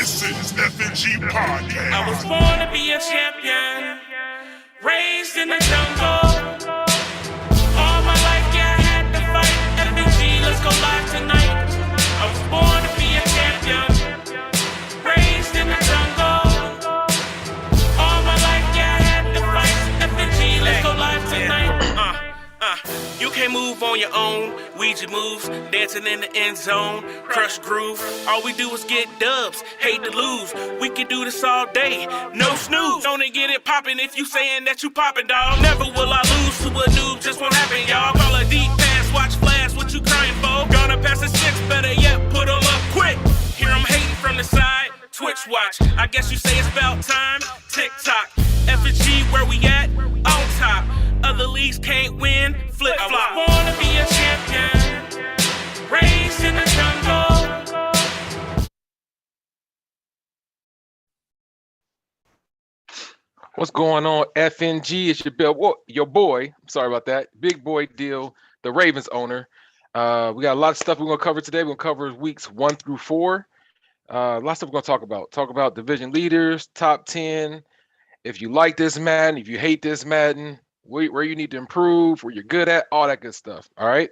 This is FNG Podcast. I was born to be a champion, raised in the jungle. All my life, yeah, I had to fight. FNG, let's go live tonight. I was born to be a champion, raised in the jungle. All my life, yeah, I had to fight. FNG, let's go live tonight. You can't move on your own. Ouija moves, dancing in the end zone. Crush groove, all we do is get dubs. Hate to lose, we can do this all day. No snooze, don't get it poppin' if you saying that you poppin', dawg. Never will I lose to a noob, just won't happen, y'all. Call a deep pass, watch flash, what you crying for? Gonna pass a six, better yet, put 'em up quick. Hear 'em hating from the side, Twitch watch. I guess you say it's about time. TikTok, FNG, where we at? On top. Other leagues can't win, flip flop. I was born to be a champion, raised in the jungle. What's going on, FNG? It's your boy. Sorry about that. Big boy deal, the Ravens owner. We got a lot of stuff we're gonna cover today. We're gonna cover weeks 1 through 4. A lot of stuff we're gonna talk about. Talk about division leaders, top 10. If you like this Madden, if you hate this Madden, where you need to improve, where you're good at, all that good stuff. All right.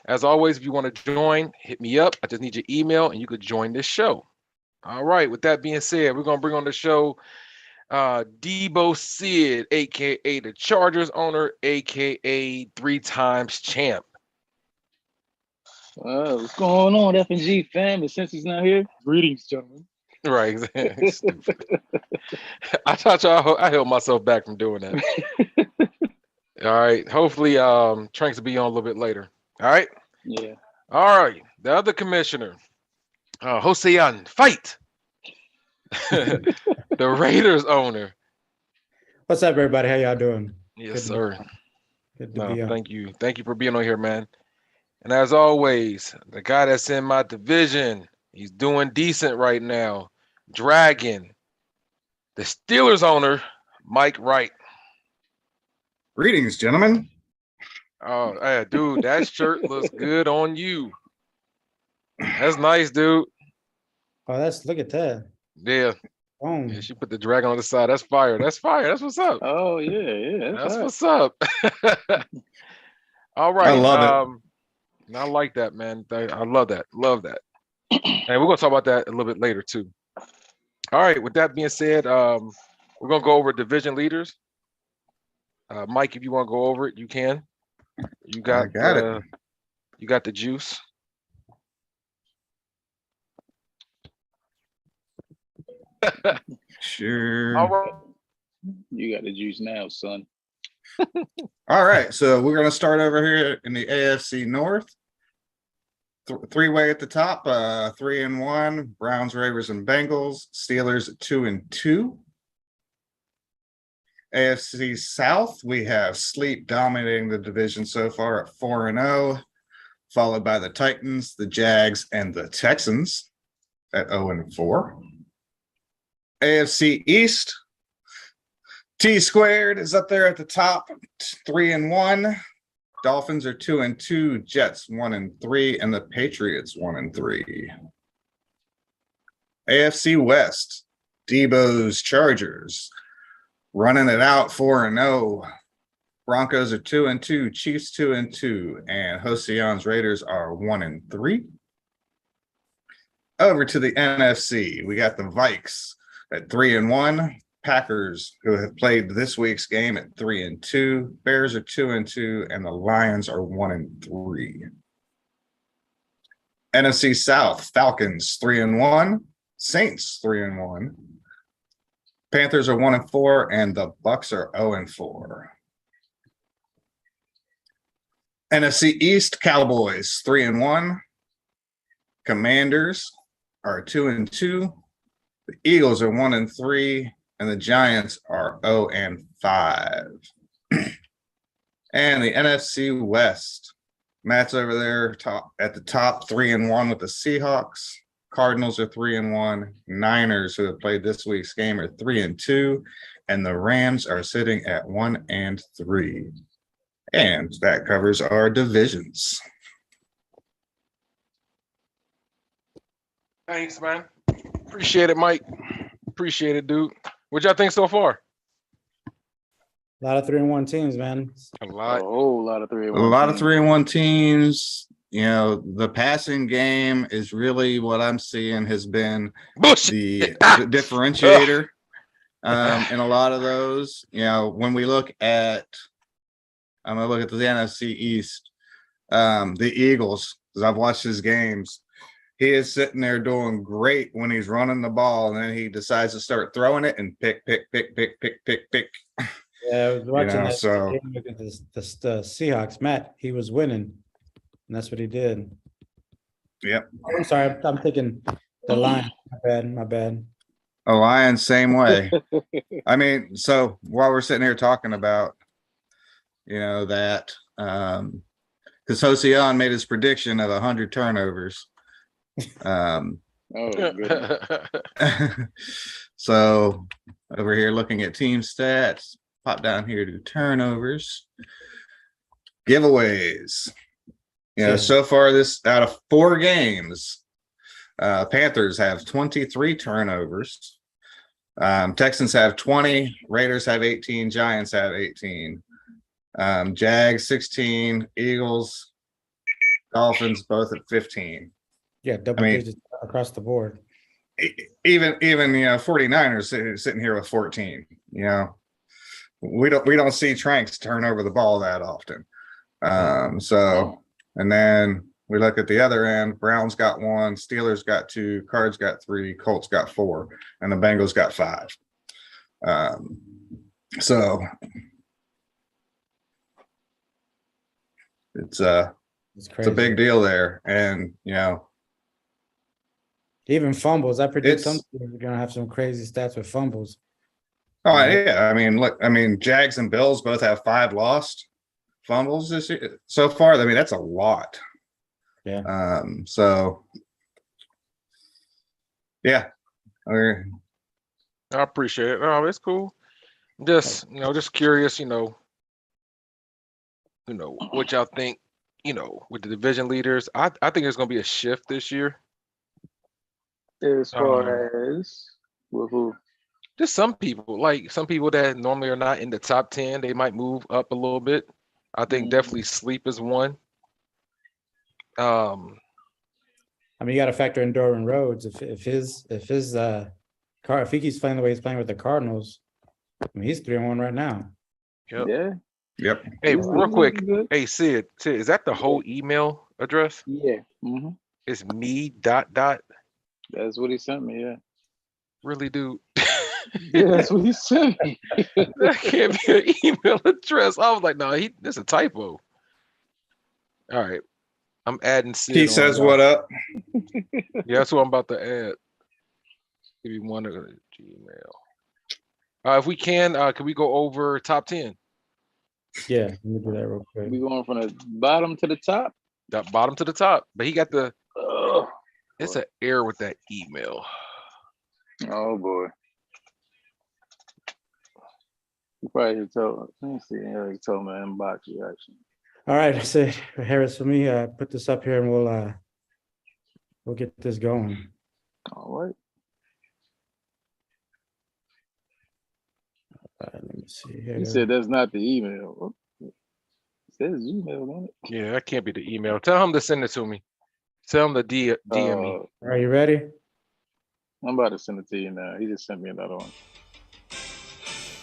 As always, if you want to join, hit me up. I just need your email and you could join this show. All right. With that being said, we're going to bring on the show Debo Sid, aka the Chargers owner, aka 3 times champ. What's going on, FNG fam? And since he's not here, greetings, gentlemen. Right. I thought I held myself back from doing that. All right. Hopefully, Tranks will be on a little bit later. All right. Yeah. All right. The other commissioner, Hosean, fight. The Raiders owner. What's up, everybody? How y'all doing? Yes, sir. Good to be on. Thank you. Thank you for being on here, man. And as always, the guy that's in my division, he's doing decent right now. Dragon, the Steelers owner, Mike Wright. Greetings, gentlemen. Oh, hey, dude, that shirt looks good on you. That's nice, dude. Oh, look at that. Yeah. Boom. Yeah, she put the dragon on the side. That's fire. That's fire. That's what's up. Oh, yeah. That's what's up. All right. I love it. I like that, man. I love that. Love that. And we're gonna talk about that a little bit later too. All right. With that being said, we're gonna go over division leaders. Mike, if you want to go over it, you can. You got it. You got the juice. Sure. All right. You got the juice now, son. All right. So we're going to start over here in the AFC North. Three-way at the top, 3-1. Browns, Ravens, and Bengals. Steelers at 2-2. AFC South, we have Sleep dominating the division so far at 4-0, followed by the Titans, the Jags, and the Texans at 0-4. AFC East, T squared is up there at the top, 3-1. Dolphins are 2-2, Jets 1-3, and the Patriots 1-3. AFC West, Debo's Chargers running it out 4-0. Broncos are 2-2, Chiefs 2-2, and Hosean's Raiders are 1-3. Over to the NFC, we got the Vikes at 3-1. Packers, who have played this week's game, at 3-2. Bears are 2-2, and the Lions are 1-3. NFC South, Falcons 3-1, Saints 3-1. Panthers are 1-4, and the Bucks are 0-4. NFC East, Cowboys 3-1. Commanders are 2-2. The Eagles are 1-3, and the Giants are 0-5. And the NFC West, Matt's over there at the top, 3-1 with the Seahawks. Cardinals are 3-1. Niners, who have played this week's game, are 3-2, and the Rams are sitting at 1-3. And that covers our divisions. Thanks, man. Appreciate it, Mike. Appreciate it, dude. What y'all think so far? A lot of 3-1 teams, man. A A lot. whole lot of 3-1. A lot of 3-1 teams. You know, the passing game is really what I'm seeing has been Bullshit. the differentiator in a lot of those. You know, when we look at, I'm gonna look at the NFC East, the Eagles, because I've watched his games. He is sitting there doing great when he's running the ball, and then he decides to start throwing it and pick. Yeah, I was watching that so game against the Seahawks. Matt, he was winning, and that's what he did. yep. Oh, I'm sorry, I'm thinking the line. My bad. A Lions, same way. I mean, so while we're sitting here talking about, you know, that, because Hosea made his prediction of 100 turnovers. Oh, goodness. So over here looking at team stats, pop down here to turnovers, giveaways. You know, Yeah. so far this out of 4 games, Panthers have 23 turnovers. Texans have 20, Raiders have 18, Giants have 18. Jags 16, Eagles, Dolphins both at 15. Yeah, double digits across the board. Even you know, 49ers sitting here with 14. You know, we don't see Tranks turn over the ball that often. So, and then we look at the other end. Browns got 1, Steelers got 2, Cards got 3, Colts got 4, and the Bengals got 5. So it's It's a big deal there, and you know, even fumbles. I predict It's- some teams are gonna have some crazy stats with fumbles. oh yeah, I mean, look, I mean, Jags and Bills both have 5 lost fumbles this year so far. I mean, that's a lot. Yeah. So yeah, I appreciate it. Oh, it's cool. Just just curious, what y'all think, with the division leaders. I think there's gonna be a shift this year. As far as with who? Just some people that normally are not in the top 10, they might move up a little bit. I think definitely Sleep is one. I mean, you got to factor in Doran Rhodes. If he keeps playing the way he's playing with the Cardinals, I mean, he's 3-1 right now. Yep. Yeah. yep. Hey, He's real quick. looking good. Hey, Sid, is that the whole email address? Yeah. Mm-hmm. It's me dot. That's what he sent me. Yeah. Really, dude? Yeah, that's what he sent me. That can't be an email address. I was like, no, this a typo. All right. I'm adding Sid. He says what up? Yeah, that's what I'm about to add. Give you one of the Gmail. If we can we go over top 10? Yeah, let me do that real quick. We going from the bottom to the top? That bottom to the top. But he got Oh, it's an error with that email. oh boy. You probably should tell. Let me see. Eric told my inbox reaction. All right, I said Harris for me. Put this up here and we'll get this going. All right. Let me see here. He said that's not the email. It says Gmail on it. Yeah, that can't be the email. Tell him to send it to me. Tell him to DM me. Are you ready? I'm about to send it to you now. He just sent me another one.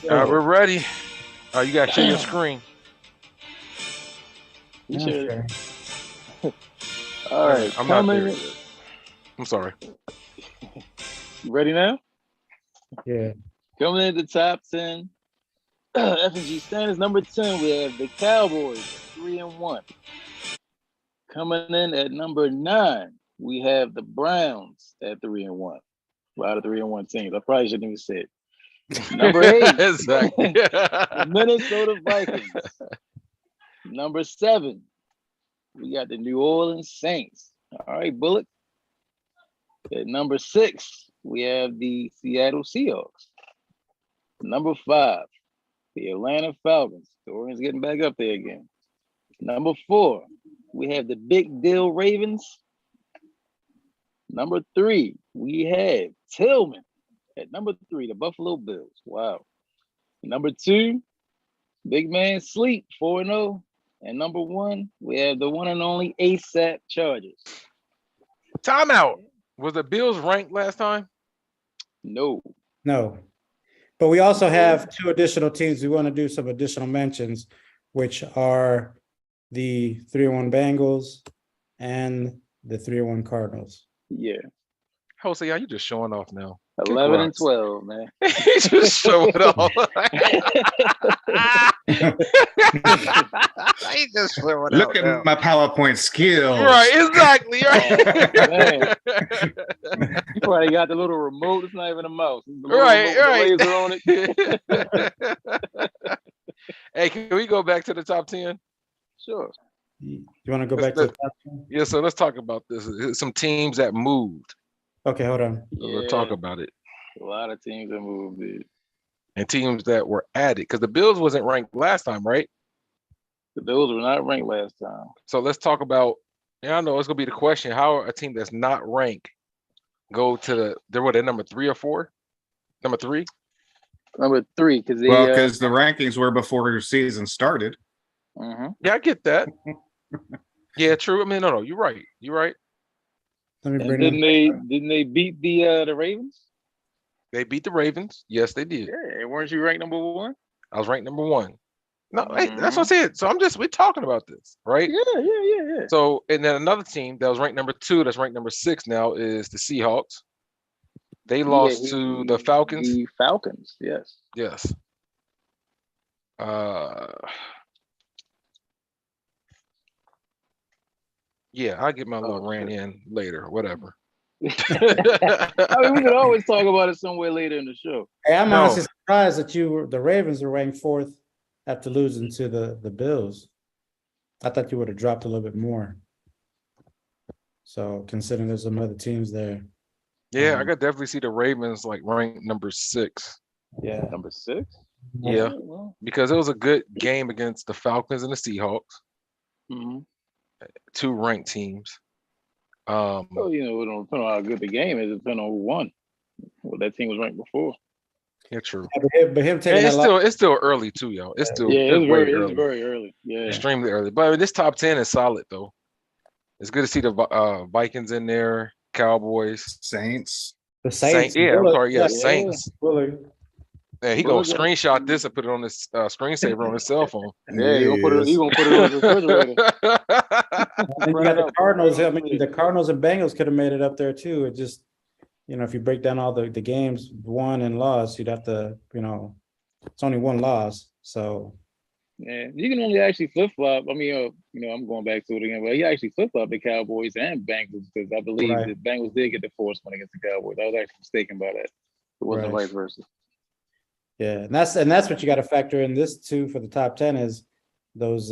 All right, we're ready. You gotta share your screen. You Yeah, should. sure. All right. I'm not there coming. yet. I'm sorry. You ready now? Yeah. Coming in the top 10. FNG standings number 10. We have the Cowboys 3-1. Coming in at number 9, we have the Browns at 3-1. A lot of 3-1 teams. I probably shouldn't even say it. Number 8, Exactly. the Minnesota Vikings. Number 7, we got the New Orleans Saints. All right, Bullet. At number 6, we have the Seattle Seahawks. Number 5, the Atlanta Falcons. Dorian's getting back up there again. Number 4, we have the Big Deal Ravens. Number 3, we have Tillman at number 3, the Buffalo Bills. Wow. Number 2, Big Man Sleep, 4-0. And number 1, we have the one and only ASAP Chargers. Timeout. Was the Bills ranked last time? No. No. But we also have 2 additional teams. We want to do some additional mentions, which are the 3-1 Bengals and the 3-1 Cardinals. Yeah. Jose, you just showing off now. 11 and rocks. 12, man. He's just showing off. He just showing Look out at now. my PowerPoint skills. Right, exactly. Right. Oh, man. You probably got the little remote. It's not even a mouse. It's the little Right, remote with the right. laser on it. Hey, can we go back to the top 10? Sure. You want to go Let's back to the top 10? Yeah, so let's talk about this. Some teams that moved. Okay, hold on. So We'll talk about it. A lot of teams that moved it. And teams that were added. Because the Bills wasn't ranked last time, right? The Bills were not ranked last time. So let's talk about, I know it's gonna be the question. How a team that's not ranked go to they're number 3 or 4? Number 3? Number 3, because they Well, because the rankings were before your season started. Yeah, I get that. Yeah, true. I mean, no, you're right. You're right. Let me and bring them. didn't they beat the Ravens? They beat the Ravens. Yes, they did. Yeah, weren't you ranked number 1? I was ranked number 1. No, hey, that's what I said. So we're talking about this, right? Yeah. So, and then another team that was ranked number 2, that's ranked number 6 now is the Seahawks. They lost to the Falcons. The Falcons, yes. Yes. Yeah, I'll get my little rant in later, whatever. I mean, we could always talk about it somewhere later in the show. Hey, I'm No. honestly surprised that the Ravens were ranked 4th after losing to the Bills. I thought you would have dropped a little bit more. So considering there's some other teams there. Yeah, I could definitely see the Ravens like ranked number 6. Yeah. Number 6? Yeah, Well, because it was a good game against the Falcons and the Seahawks, mhm. 2 ranked teams. Well, it don't depend on how good the game is. It depends on who won. Well, that team was ranked before. Yeah, true. But him taking And that it's still early too, yo. It's still Yeah, it's way it's very early. Yeah. extremely early. But I mean, this top 10 is solid though. It's good to see the Vikings in there, Cowboys, Saints. the Saints. Yeah, I'm sorry, yeah, Yeah. Saints. Willard. Yeah, he gonna Willard. screenshot this and put it on his screensaver on his cell phone. Yeah, he gonna put it on his refrigerator. And you got the Cardinals. I mean, the Cardinals and Bengals could have made it up there too. It just, if you break down all the games won and lost, you'd have to, it's only 1 loss. So Yeah, you can only actually flip flop. I mean, I'm going back to it again, but he actually flip flop the Cowboys and Bengals because I believe Right. the Bengals did get the forced one against the Cowboys. I was actually mistaken by that. It wasn't Right. vice versa. yeah, and that's what you got to factor in this too for the top 10 is those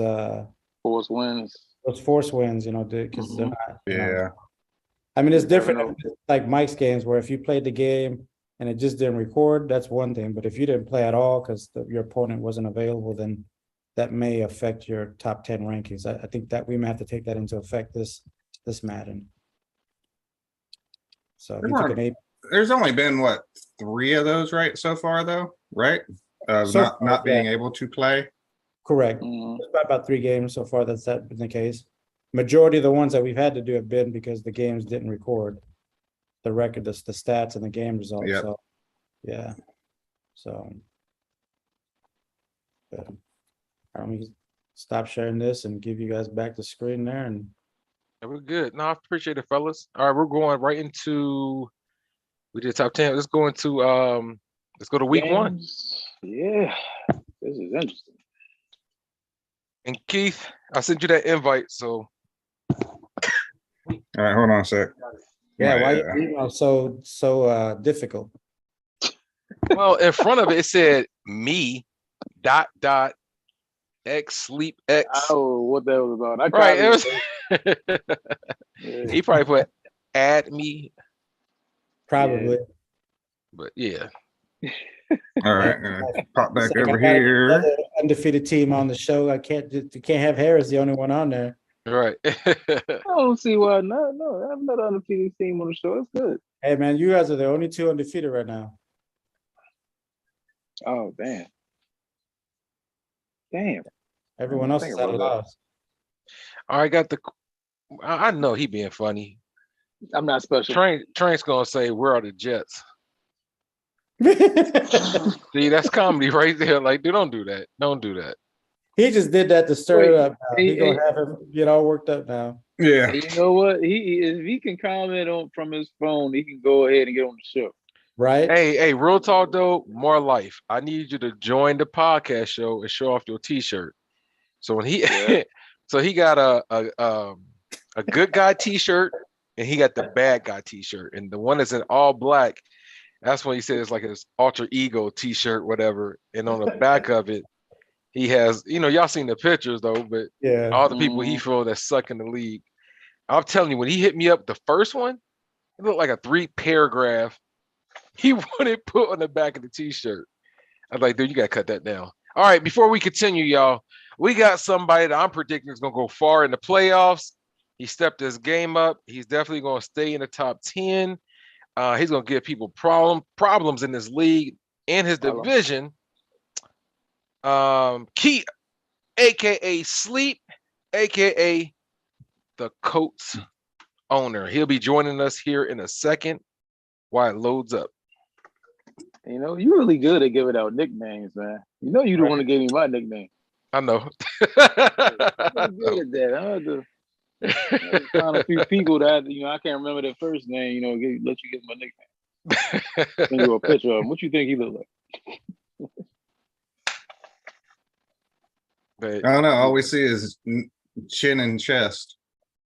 Forced wins. force wins, because they're Mhm. not. Yeah. I mean, it's You never different. know. If it's like Mike's games where if you played the game and it just didn't record, that's one thing. But if you didn't play at all because your opponent wasn't available, then that may affect your top 10 rankings. I think that we may have to take that into effect this Madden. So he took an 8. There's only been 3 of those right so far though, right? So Not far, being yeah. able to play. Correct. Mhm. It's about 3 games so far that's been the case. Majority of the ones that we've had to do have been because the games didn't record the record, the stats and the game results. Yep. So, yeah. So. But, let me stop sharing this and give you guys back the screen there and. Yeah, we're good. No, I appreciate it, fellas. All right, we're going right into we did top 10. Let's go to week 1. Games. Yeah, this is interesting. And Keith, I sent you that invite, so All right, hold on a sec. Yeah, why Yeah. you email so difficult? well, in front of it, it said me x sleep x. I don't know what that was about. I Right. copied It was Yeah. he probably put add me, Probably. but yeah. All right, gonna pop back It's like over I got here. another undefeated team on the show. You can't have Harris the only one on there. Right. I don't see why not. No, I'm not undefeated team on the show. It's good. Hey, man, you guys are the only two undefeated right now. Oh, damn. Damn. Everyone else Think is at a about that. loss. I got the. I know he being funny. I'm not special. Train's gonna say, "Where are the Jets?" See, that's comedy right there. Like, dude, don't do that. Don't do that. He just did that to stir it Wait, up. Now. He gonna have him get all worked up now. Yeah. You know what? He if he can comment on from his phone, he can go ahead and get on the show. Right? Hey, real talk though, more life. I need you to join the podcast show and show off your T-shirt. So when he, Yeah. so he got a good guy T-shirt and he got the bad guy T-shirt, and the one that's in all black. That's when he said it's like his alter ego T-shirt, whatever. And on the back of it, he has, y'all seen the pictures though, but Yeah. all the people he feel that suck in the league. I'm telling you, when he hit me up, the first one, it looked like a 3-paragraph. He wanted put on the back of the T-shirt. I was like, dude, you gotta cut that down. All right, before we continue, y'all, we got somebody that I'm predicting is gonna go far in the playoffs. He stepped his game up. He's definitely gonna stay in the top 10. He's gonna give people problems in this league and his division. Key, aka Sleep, aka the Colts owner. He'll be joining us here in a second while it loads up. You know, you really good at giving out nicknames, man. You know, you the one that gave me my nickname. I know. I'm good at that. I had to find a few people that I can't remember their first name. Let you get my nickname. Send you a picture of him. What you think he look like? But I don't know. All we see is chin and chest.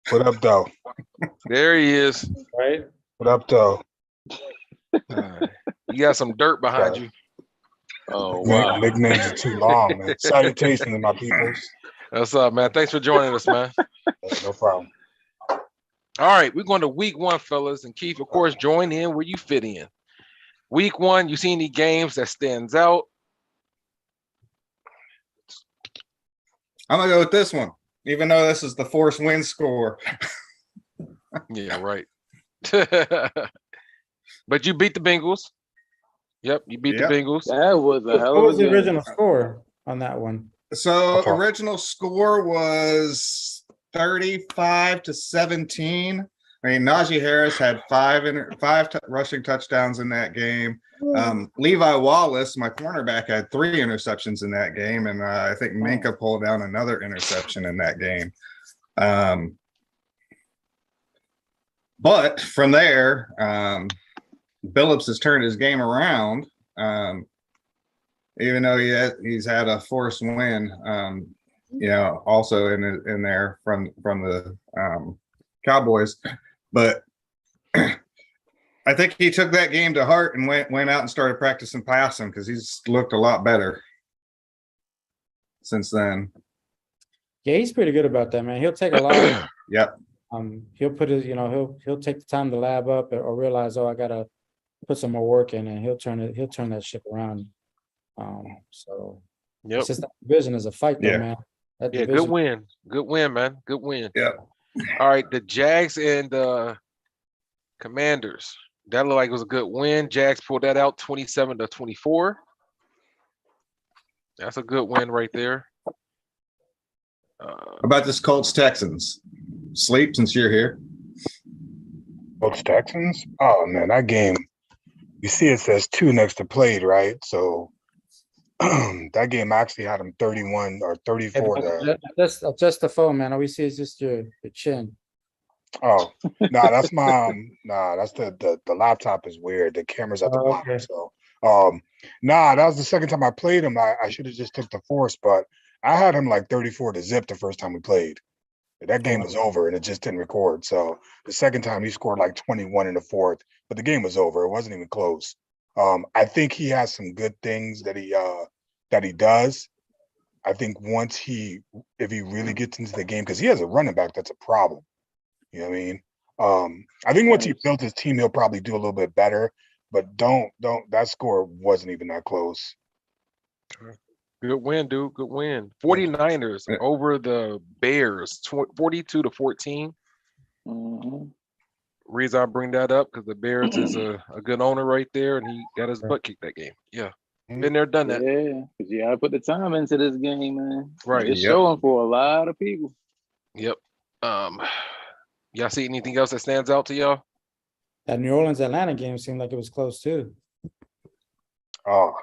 What up, though? there he is. Right? What up, though? You got some dirt behind you. Oh wow! Nicknames are too long, man. Salutations, my peoples. What's up, man? Thanks for joining us, man. No problem. All right, we're going to week 1, fellas. And Keith, of course, join in where you fit in. Week 1, you see any games that stands out? I'm gonna go with this one, even though this is the forced win score. Yeah, right. But you beat the Bengals. Yep, you beat the Bengals. That was a hell What of was a the game. original score on that one? So original score was 35-17. I mean, Najee Harris had five rushing touchdowns in that game. Levi Wallace, my cornerback, had 3 interceptions in that game, and I think Minka pulled down another interception in that game. But from there, Billups has turned his game around. Even though he's had a forced win, also in there from the Cowboys, but I think he took that game to heart and went out and started practicing passing because he's looked a lot better since then. Yeah, he's pretty good about that, man. He'll take a lot. Yep. He'll put his, he'll take the time to lab up or realize, I gotta put some more work in, and he'll turn that ship around. So Yep. it's just that division is a fight, though, Yeah. man. That Yeah, division, good win, man. Good win. Yep. All right, the Jags and Commanders. That looked like it was a good win. Jags pulled that out 27-24. That's a good win right there. How about this Colts Texans? Sleep, since you're here. Colts Texans? Oh, man, that game. You see it says 2 next to played, right? So that game actually had them 31 or 34. Adjust the phone, man. All we see is just your chin. Oh, that's my that's the laptop is weird. The camera's at the bottom. Okay. So that was the second time I played him. I should have just took the force, but I had him like 34 to zip the first time we played. That game was over and it just didn't record. So the second time he scored like 21 in the fourth, but the game was over. It wasn't even close. I think he has some good things that he does. I think if he really gets into the game, because he has a running back that's a problem. You know what I mean? I think once he built his team, he'll probably do a little bit better. But don't that score wasn't even that close. Good win, dude. Good win. 49ers Yeah. over the Bears, 42-14. Mhm. Reason I bring that up because the Bears is a good owner right there, and he got his butt kicked that game. Yeah, been there, done that. Yeah, because you gotta put the time into this game, man. Right. It's Yep. showing for a lot of people. Yep. Y'all see anything else that stands out to y'all? That New Orleans Atlanta game seemed like it was close too. Oh,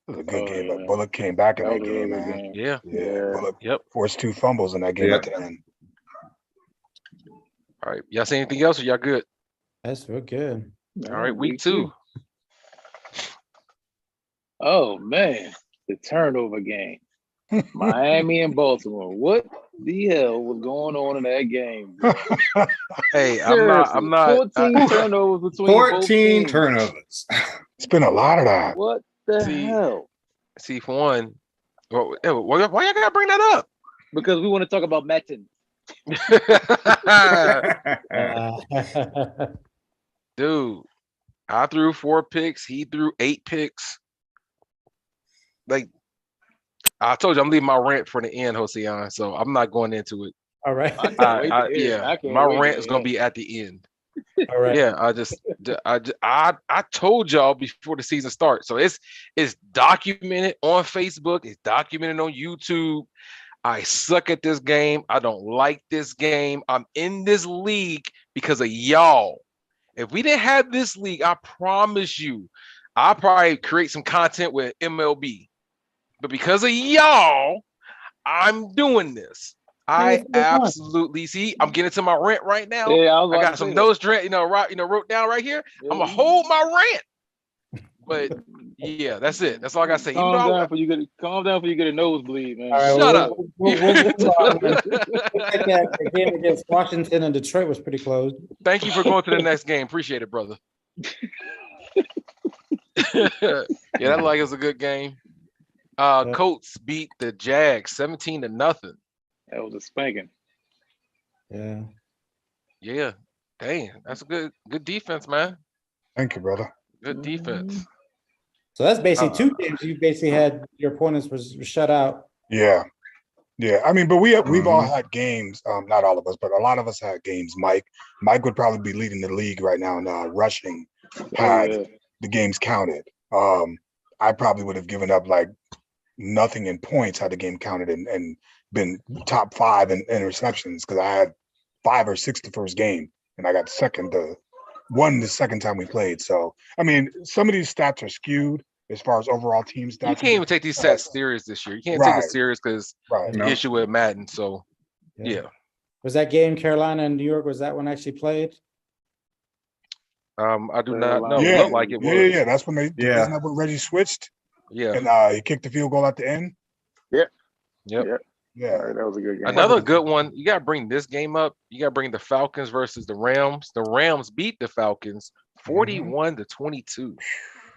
it was a good Oh, game, yeah. but Bullock came back in That that was a really game, good man. game. Yeah. Yeah, Bullock Yep. forced 2 fumbles in that game Yep. at the end. All right. Y'all see anything else, or y'all good? We're good. All right. Week 2. Oh man, the turnover game. Miami and Baltimore. What the hell was going on in that game, bro? Hey, Seriously, I'm not. 14 turnovers between both 14 teams. turnovers. It's been a lot of that. What the See- hell? See, for one, why y'all gotta bring that up? Because we want to talk about Madden. Dude, I threw 4 picks. He threw 8 picks. Like, I told you, I'm leaving my rant for the end, Hosian. So I'm not going into it. All right. I can't wait to hear it. Yeah, I can't my wait to rant is gonna hear be at the end. All right. Yeah, I told y'all before the season starts. So it's documented on Facebook. It's documented on YouTube. I suck at this game. I don't like this game. I'm in this league because of y'all. If we didn't have this league, I promise you, I'll probably create some content with MLB. But because of y'all, I'm doing this. I absolutely see. I'm getting to my rant right now. Yeah, I was I about got to some say notes, wrote down right here. that. I'm gonna hold my rant. But yeah, that's it. That's all I gotta say. Calm down before you get a nosebleed, man. All right. Shut up. We'll move on, man. The game against Washington and Detroit was pretty close. Thank you for going to the next game. Appreciate it, brother. Yeah, that looked like it was a good game. Colts beat the Jags 17-0. That was a spanking. Yeah. Yeah, dang, that's a good defense, man. Thank you, brother. Good defense. So that's basically 2 games you basically had your opponents was shut out. Yeah. Yeah. I mean, but we've all Mhm. had games, not all of us, but a lot of us had games. Mike would probably be leading the league right now in rushing had Yeah. the games counted. I probably would have given up like nothing in points had the game counted and been top 5 in interceptions because I had 5 or 6 the first game and I got one the second time we played. So I mean, some of these stats are skewed as far as overall team stats. You can't even take these sets serious this year. You can't take it Right. serious because Right. the No. issue with Madden. So yeah. Was that game Carolina and New York? Was that one actually played? I do not know. Yeah. It looked like it was. Yeah. That's when Yeah. isn't that when Reggie switched Yeah. and he kicked the field goal at the end? Yep. Yeah. Yeah. All right, that was a good game. Another good one. You gotta bring this game up. You gotta bring the Falcons versus the Rams. The Rams beat the Falcons 41-22.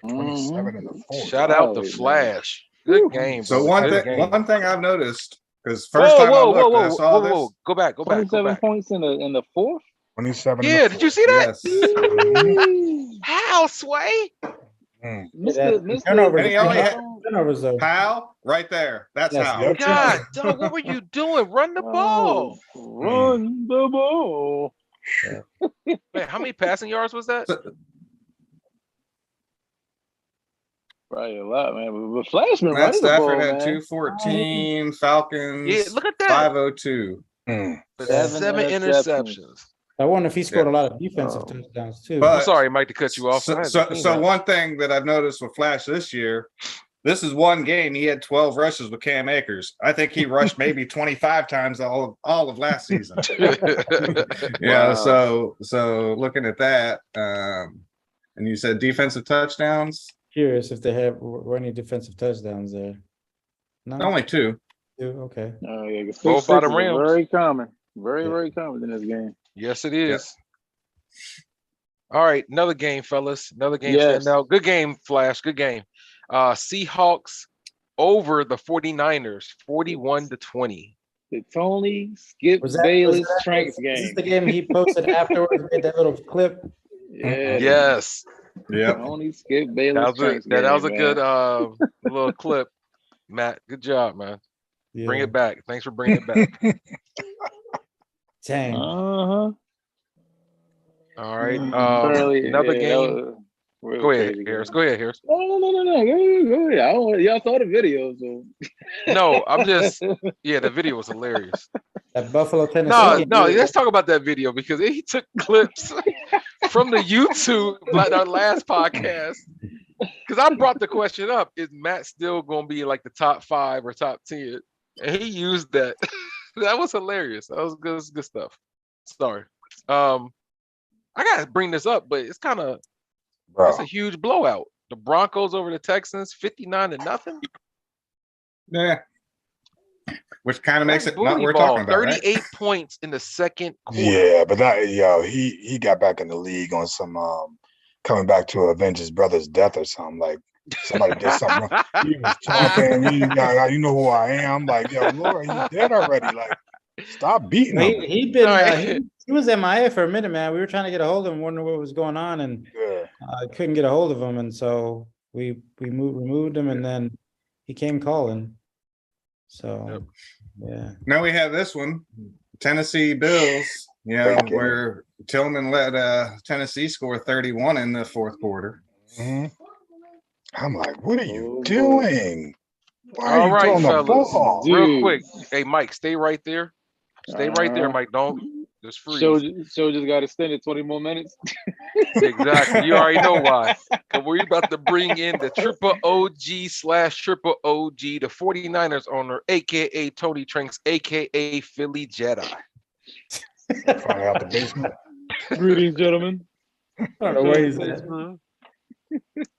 27 in the fourth. Shout out to Solid, man. Flash. Good game. So brother. Good game. one thing I've noticed, because first time I looked, I saw this. Go back. 27 points in the fourth. 27 in Yeah, the did you fourth. see that? Yes. How, Sway? Mm. Turnovers. And he only had- Turnovers though. How? Right there. That's Yes, how. yep. God, dog, what were you doing? Run the ball. Run the ball. Man, how many passing yards was that? Probably a lot, man. But Flashman Matt running the ball, Stafford had man. 214, Falcons. Yeah, look at that. 502. Mm. Seven interceptions. I wonder if he scored Yeah. a lot of defensive Oh. touchdowns too. But- I'm sorry, Mike, to cut you off. I So, hadn't seen that. one thing that I've noticed with Flash this year, this is one game he had 12 rushes with Cam Akers. I think he rushed maybe 25 times all of last season. Yeah, Wow. so looking at that, and you said defensive touchdowns, Curious if they were any defensive touchdowns there. No. only 2. Okay. Oh yeah, the Both pick by the sixes are Rams. very common. Very, Yeah. very common in this game. Yes, it is. All right, another game, fellas. Another game Yes. standing out. Good game, Flash. Good game. Seahawks over the 49ers, 41-20. The Tony Skip Was that Bayless Tranks is this game. the game he posted afterwards? Made that little clip. Yeah. Yes. Yep. Tony Skip Bayless That was Tranks a, that game, was a man. good little clip. Matt. Good job, man. Bring Yeah. it back. Thanks for bringing it back. Dang. Uh-huh. All right. Apparently, Another yeah, that game. was a real Go ahead, crazy Harris. game. Go ahead, Harris. No. Go ahead. I don't, y'all saw the video, so. No, I'm just. Yeah, the video was hilarious. That Buffalo, Tennessee No, game. no. Let's talk about that video because he took clips from the YouTube, like our last podcast. Because I brought the question up: is Matt still going to be like the top 5 or top 10? And he used that. That was hilarious. That was good stuff. Sorry. I gotta bring this up, but it's kind of that's a huge blowout. The Broncos over the Texans, 59-0. Yeah. Which kind of makes That's it not booty worth ball. talking about, right? 38 points in the second quarter. Yeah, but he got back in the league on some coming back to avenge his brother's death or something. Like somebody did something wrong. He was talking, you know who I am. Like, yo, Lord, you dead already. Like, stop beating him. He'd been Right. he was MIA for a minute, man. We were trying to get a hold of him, wondering what was going on, and Yeah. I couldn't get a hold of him, and so we removed him, and then he came calling. So yeah. Now we have this one, Tennessee Bills. You know, Great game. where Tillman let Tennessee score 31 in the fourth quarter. Mhm. I'm like, what are you Oh, boy. doing? Why All are you right, throwing the fellas. ball? Dude. Real quick. Hey, Mike, stay right there. Stay right there, Mike. Don't just freeze. Show just got extended 20 more minutes. Exactly. You already know why. Because we're about to bring in the triple OG/triple OG, the 49ers owner, aka Tony Tranks, aka Philly Jedi. Finally out the basement. Greetings, gentlemen. I don't know where he's at.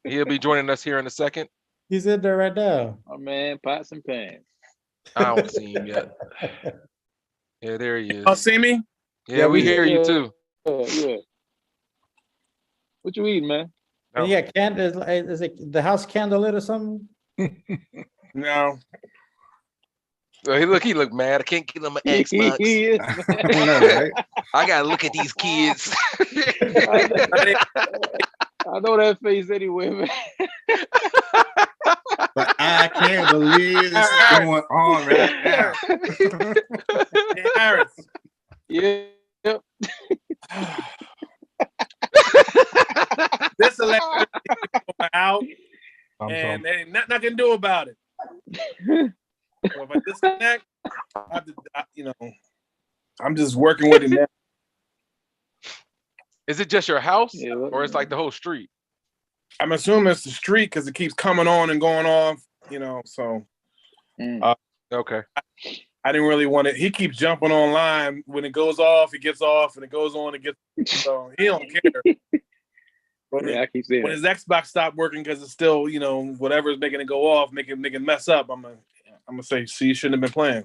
He'll be joining us here in a second. He's in there right now. My man, pots and pans. I don't see him yet. Yeah, there he is. Y'all see me? Yeah, we hear you too. Yeah. What you eating, man? Oh. Yeah, is it the house candle lit or something? No. He look mad. I can't get on my Xbox. He is, I know, right? I gotta look at these kids. I know that face anyway, man. But I can't believe this is going on right now. Hey, Harris. Yeah. This election is out, I'm and there ain't nothing I can do about it. So if I disconnect, I'm just working with it now. Is it just your house, Yeah, or it's like the whole street? I'm assuming it's the street because it keeps coming on and going off, so Okay. I didn't really want it. He keeps jumping online. When it goes off, it gets off, and it goes on, it gets so he don't care. But yeah, I keep saying when it. his Xbox stopped working because it's still, whatever is making it go off, making mess up, I'm gonna say, see, you shouldn't have been playing.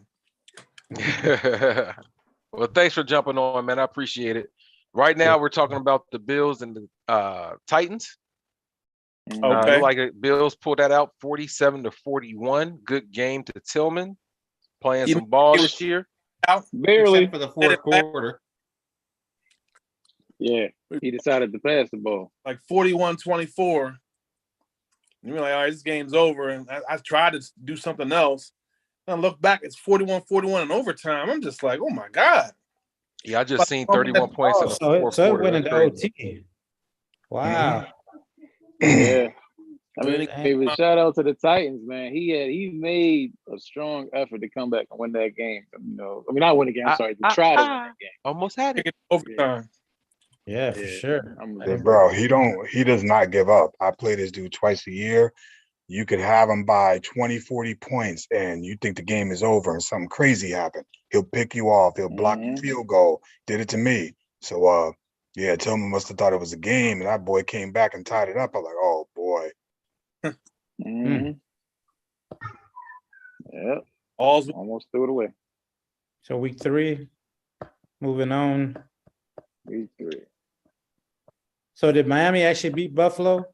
Well, thanks for jumping on, man. I appreciate it. Right now, we're talking about the Bills and the Titans. Okay. Like Bills pulled that out 47-41. Good game to Tillman. Playing some ball this year. Barely. Except for the fourth quarter. Yeah, he decided to pass the ball. Like 41-24. And you're like, all right, this game's over. And I tried to do something else. And I look back, it's 41-41 in overtime. I'm just like, oh my God. Yeah, I just seen 31 points in the fourth So it quarter. went That's into crazy. OT. Wow. Yeah. I mean, Dang. but shout out to the Titans, man. He made a strong effort to come back and win that game. Not win the game. I'm sorry, to try to win that game. Almost had it. Overtime. Yeah, for sure. Yeah, bro, he does not give up. I play this dude twice a year. You could have him by 20, 40 points, and you think the game is over and something crazy happened. He'll pick you off. He'll block your field goal. Did it to me. So, yeah, Tillman must have thought it was a game, and that boy came back and tied it up. I'm like, oh, boy. Yeah, All's almost threw it away. So week 3, moving on. Week 3. So did Miami actually beat Buffalo?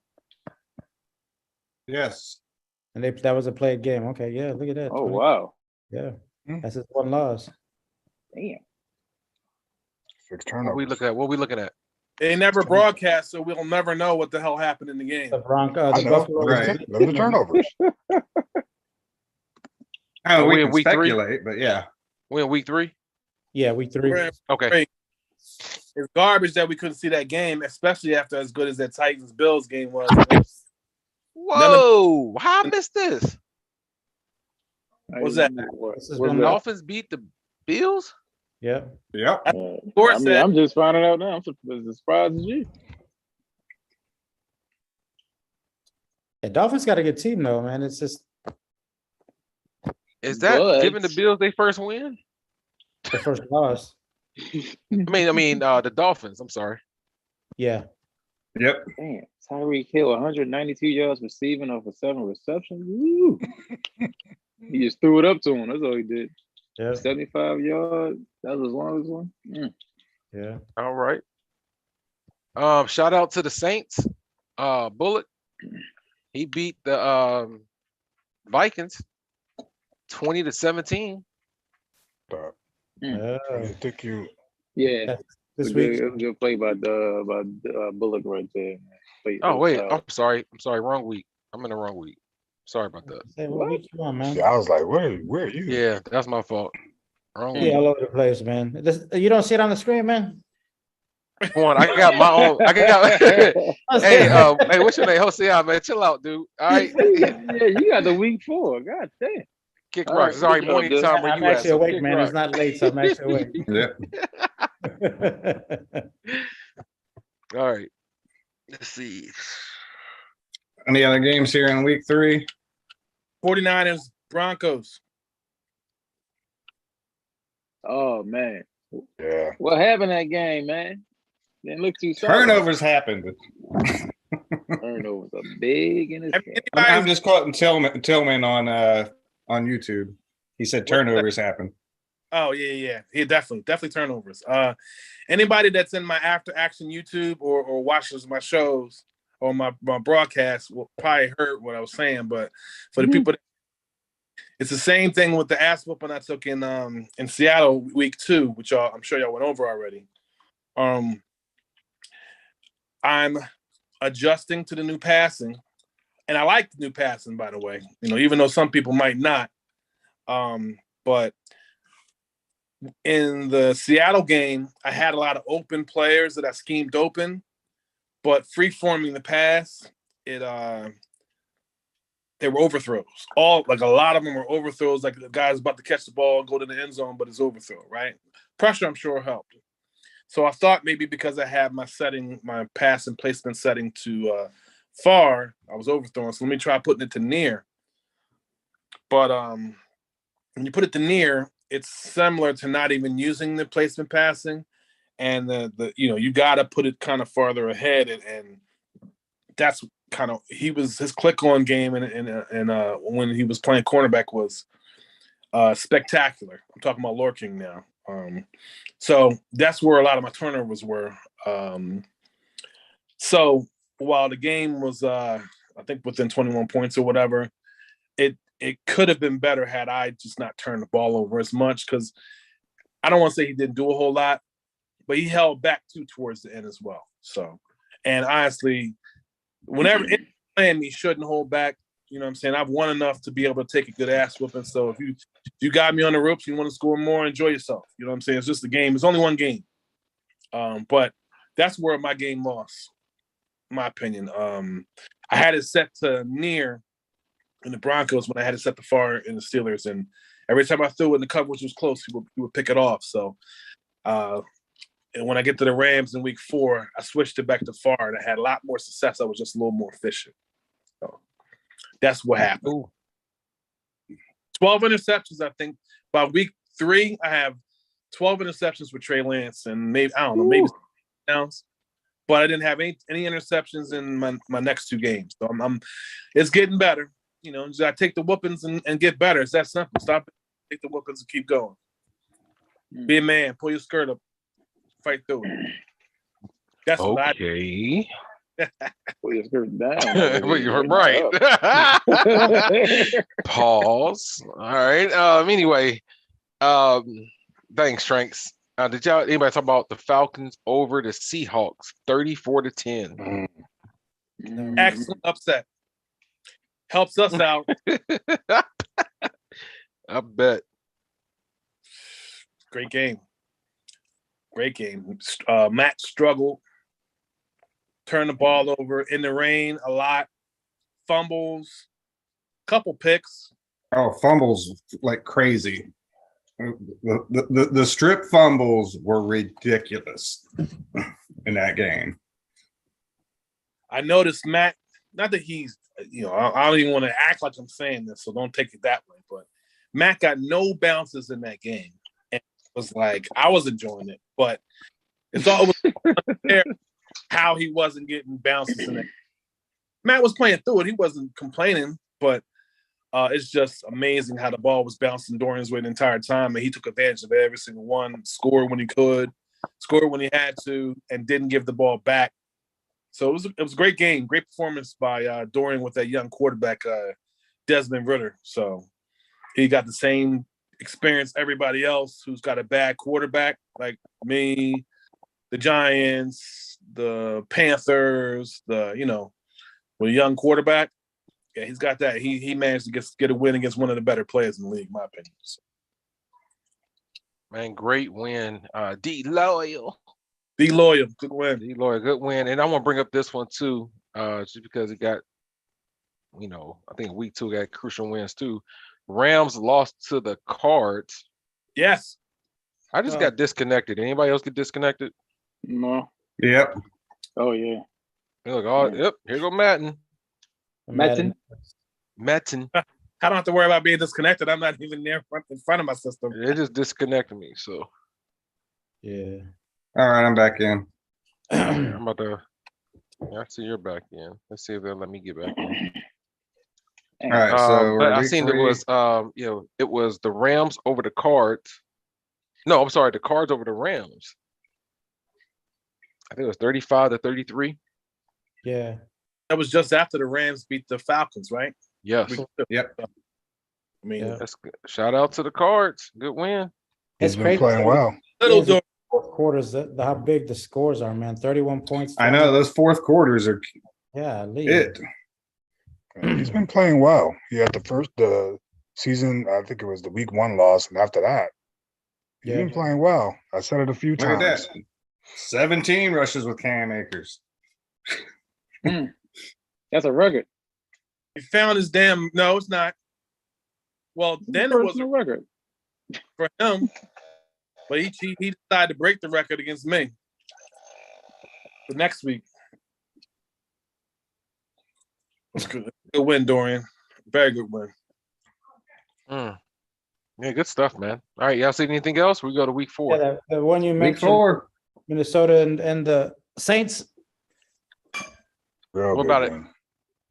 Yes. And that was a played game. Okay, yeah, look at that. Oh 20 wow, Yeah, that's his one loss. damn. 6 What turnovers. we looking at? They never broadcast, so we'll never know what the hell happened in the game. The I the know. Buffalo. Right. Look at the turnovers. I mean, Are we we in can week 3? speculate, but yeah. We in week 3? Yeah, week 3. Okay. It's garbage that we couldn't see that game, especially after as good as that Titans Bills game was. Whoa! How I missed this? What's that? This is The when Dolphins beat the Bills? yeah. Yep. I Course mean, I'm just finding out now. I'm as surprised as you. The Dolphins got a good team though, man. It's just Is that But- giving the Bills their first win? the first loss. I mean, the Dolphins. I'm sorry. Yeah. Yep. Damn, Tyreek Hill, 192 yards receiving off of 7 receptions. Woo. He just threw it up to him. That's all he did. Yeah. 75 yards. That was his longest one. Yeah. All right. Shout out to the Saints. Bullet. He beat the Vikings 20-17. Yeah. I think you. Yeah, This it week. was a good play by Bullock right there. Oh wait, I'm sorry. Wrong week. I'm in the wrong week. Sorry about that. Hey, what week you on, man? Yeah, I was like, where are you? Yeah, that's my fault. Wrong week. Yeah, all over the place, man. You don't see it on the screen, man. Come on, I got my own. Hey, what's your name? Jose, man, chill out, dude. All right, Yeah, you got the week 4. God damn. kick All rocks. right, It's already good job, morning dude. time where I'm you at. actually So awake, kick man. rocks. It's not late, so I'm actually Yep. awake. All right. Let's see. Any other games here in week 3? 49ers Broncos. Oh man, Yeah. what happened that game, man? Didn't look too solid. Turnovers happened. Turnovers are big in this game. I'm just quoting Tillman on YouTube. He said turnovers happen. Oh yeah. Definitely turnovers. Anybody that's in my after action YouTube or watches my shows or my broadcast will probably heard what I was saying. But for the people, it's the same thing with the ass whooping I took in Seattle week 2, which I'm sure y'all went over already. I'm adjusting to the new passing, and I like the new passing, by the way. Even though some people might not. But in the Seattle game, I had a lot of open players that I schemed open, but free-forming the pass, they were overthrows. A lot of them were overthrows, like the guy's about to catch the ball and go to the end zone, but it's overthrow, right? Pressure, I'm sure, helped. So I thought maybe because I had my pass and placement setting to far, I was overthrowing. So let me try putting it to near. But when you put it to near, it's similar to not even using the placement passing, and you got to put it kind of farther ahead, and that's kind of his click on game and when he was playing cornerback was spectacular. I'm talking about Lorking now. So that's where a lot of my turnovers were. So while the game was I think within 21 points or whatever, it could have been better had I just not turned the ball over as much, because I don't want to say he didn't do a whole lot, but he held back too towards the end as well. So, and honestly, whenever it's playing, he shouldn't hold back. You know what I'm saying? I've won enough to be able to take a good ass whooping. So if you got me on the ropes, you want to score more, enjoy yourself. You know what I'm saying? It's just a game. It's only one game. But that's where my game lost, in my opinion. I had it set to near in the Broncos when I had it set to far in the Steelers. And every time I threw it and the coverage was close, he would pick it off. So and when I get to the Rams in week 4, I switched it back to far and I had a lot more success. I was just a little more efficient. So that's what happened. Ooh. 12 interceptions, I think. By week 3, I have 12 interceptions with Trey Lance and maybe downs. But I didn't have any interceptions in my next 2 games. So it's getting better. I take the whoopings and get better. It's that simple. Stop it, take the whoopings and keep going. Be a man. Pull your skirt up. Fight through it. That's what I do. Okay. Pull your skirt down. Well, you're right. Pause. All right. Anyway, thanks, Tranks. Did anybody talk about the Falcons over the Seahawks, 34-10? Excellent upset. Helps us out. I bet. Great game. Great game. Matt struggled, turned the ball over in the rain a lot, fumbles, couple picks. Oh, fumbles like crazy. The strip fumbles were ridiculous in that game. I noticed Matt, not that he's, I don't even want to act like I'm saying this, so don't take it that way, but Matt got no bounces in that game. And it was like, I was enjoying it, but it's all unfair how he wasn't getting bounces in it. Matt was playing through it. He wasn't complaining, but it's just amazing how the ball was bouncing Dorian's way the entire time, and he took advantage of every single one, scored when he could, scored when he had to, and didn't give the ball back. So it was a great game, great performance by Dorian with that young quarterback, Desmond Ritter. So he got the same experience everybody else who's got a bad quarterback, like me, the Giants, the Panthers, with a young quarterback. Yeah, he's got that. He managed to get a win against one of the better players in the league, in my opinion. So. Man, great win. D Loyal. Be loyal. Good win. D Loyal, good win. And I want to bring up this one too, just because it got, I think week 2 got crucial wins too. Rams lost to the Cards. Yes. I just got disconnected. Anybody else get disconnected? No. Yep. Oh yeah. Yep, here go Madden. Madden. I don't have to worry about being disconnected. I'm not even there in front of my system. It just disconnected me. So Yeah. All right, I'm back in. I'm about to. I see you're back in. Let's see if they'll let me get back in. All right, so but I seen it was it was the Rams over the Cards. No, I'm sorry, the Cards over the Rams. I think it was 35-33. Yeah. That was just after the Rams beat the Falcons, right? Yes. Yep. I mean, That's good. Shout out to the Cards. Good win. He's been playing well. little Fourth quarters, how big the scores are, man. 31 points. I know those fourth quarters are Yeah, it. He's been playing well. He had the season, I think it was the week 1 loss, and after that, he's been playing well. I said it a few Look times. at that. 17 rushes with Cam Akers. That's a record. he found his damn. No, it's not. Well, then it was a record for him, but he decided to break the record against me for next week. It's good. Good win, Dorian. Very good win. Yeah, good stuff, man. All right, y'all see anything else? We go to week 4. Yeah, the one you Week mentioned, 4. Minnesota and the Saints. Real What good about it? win.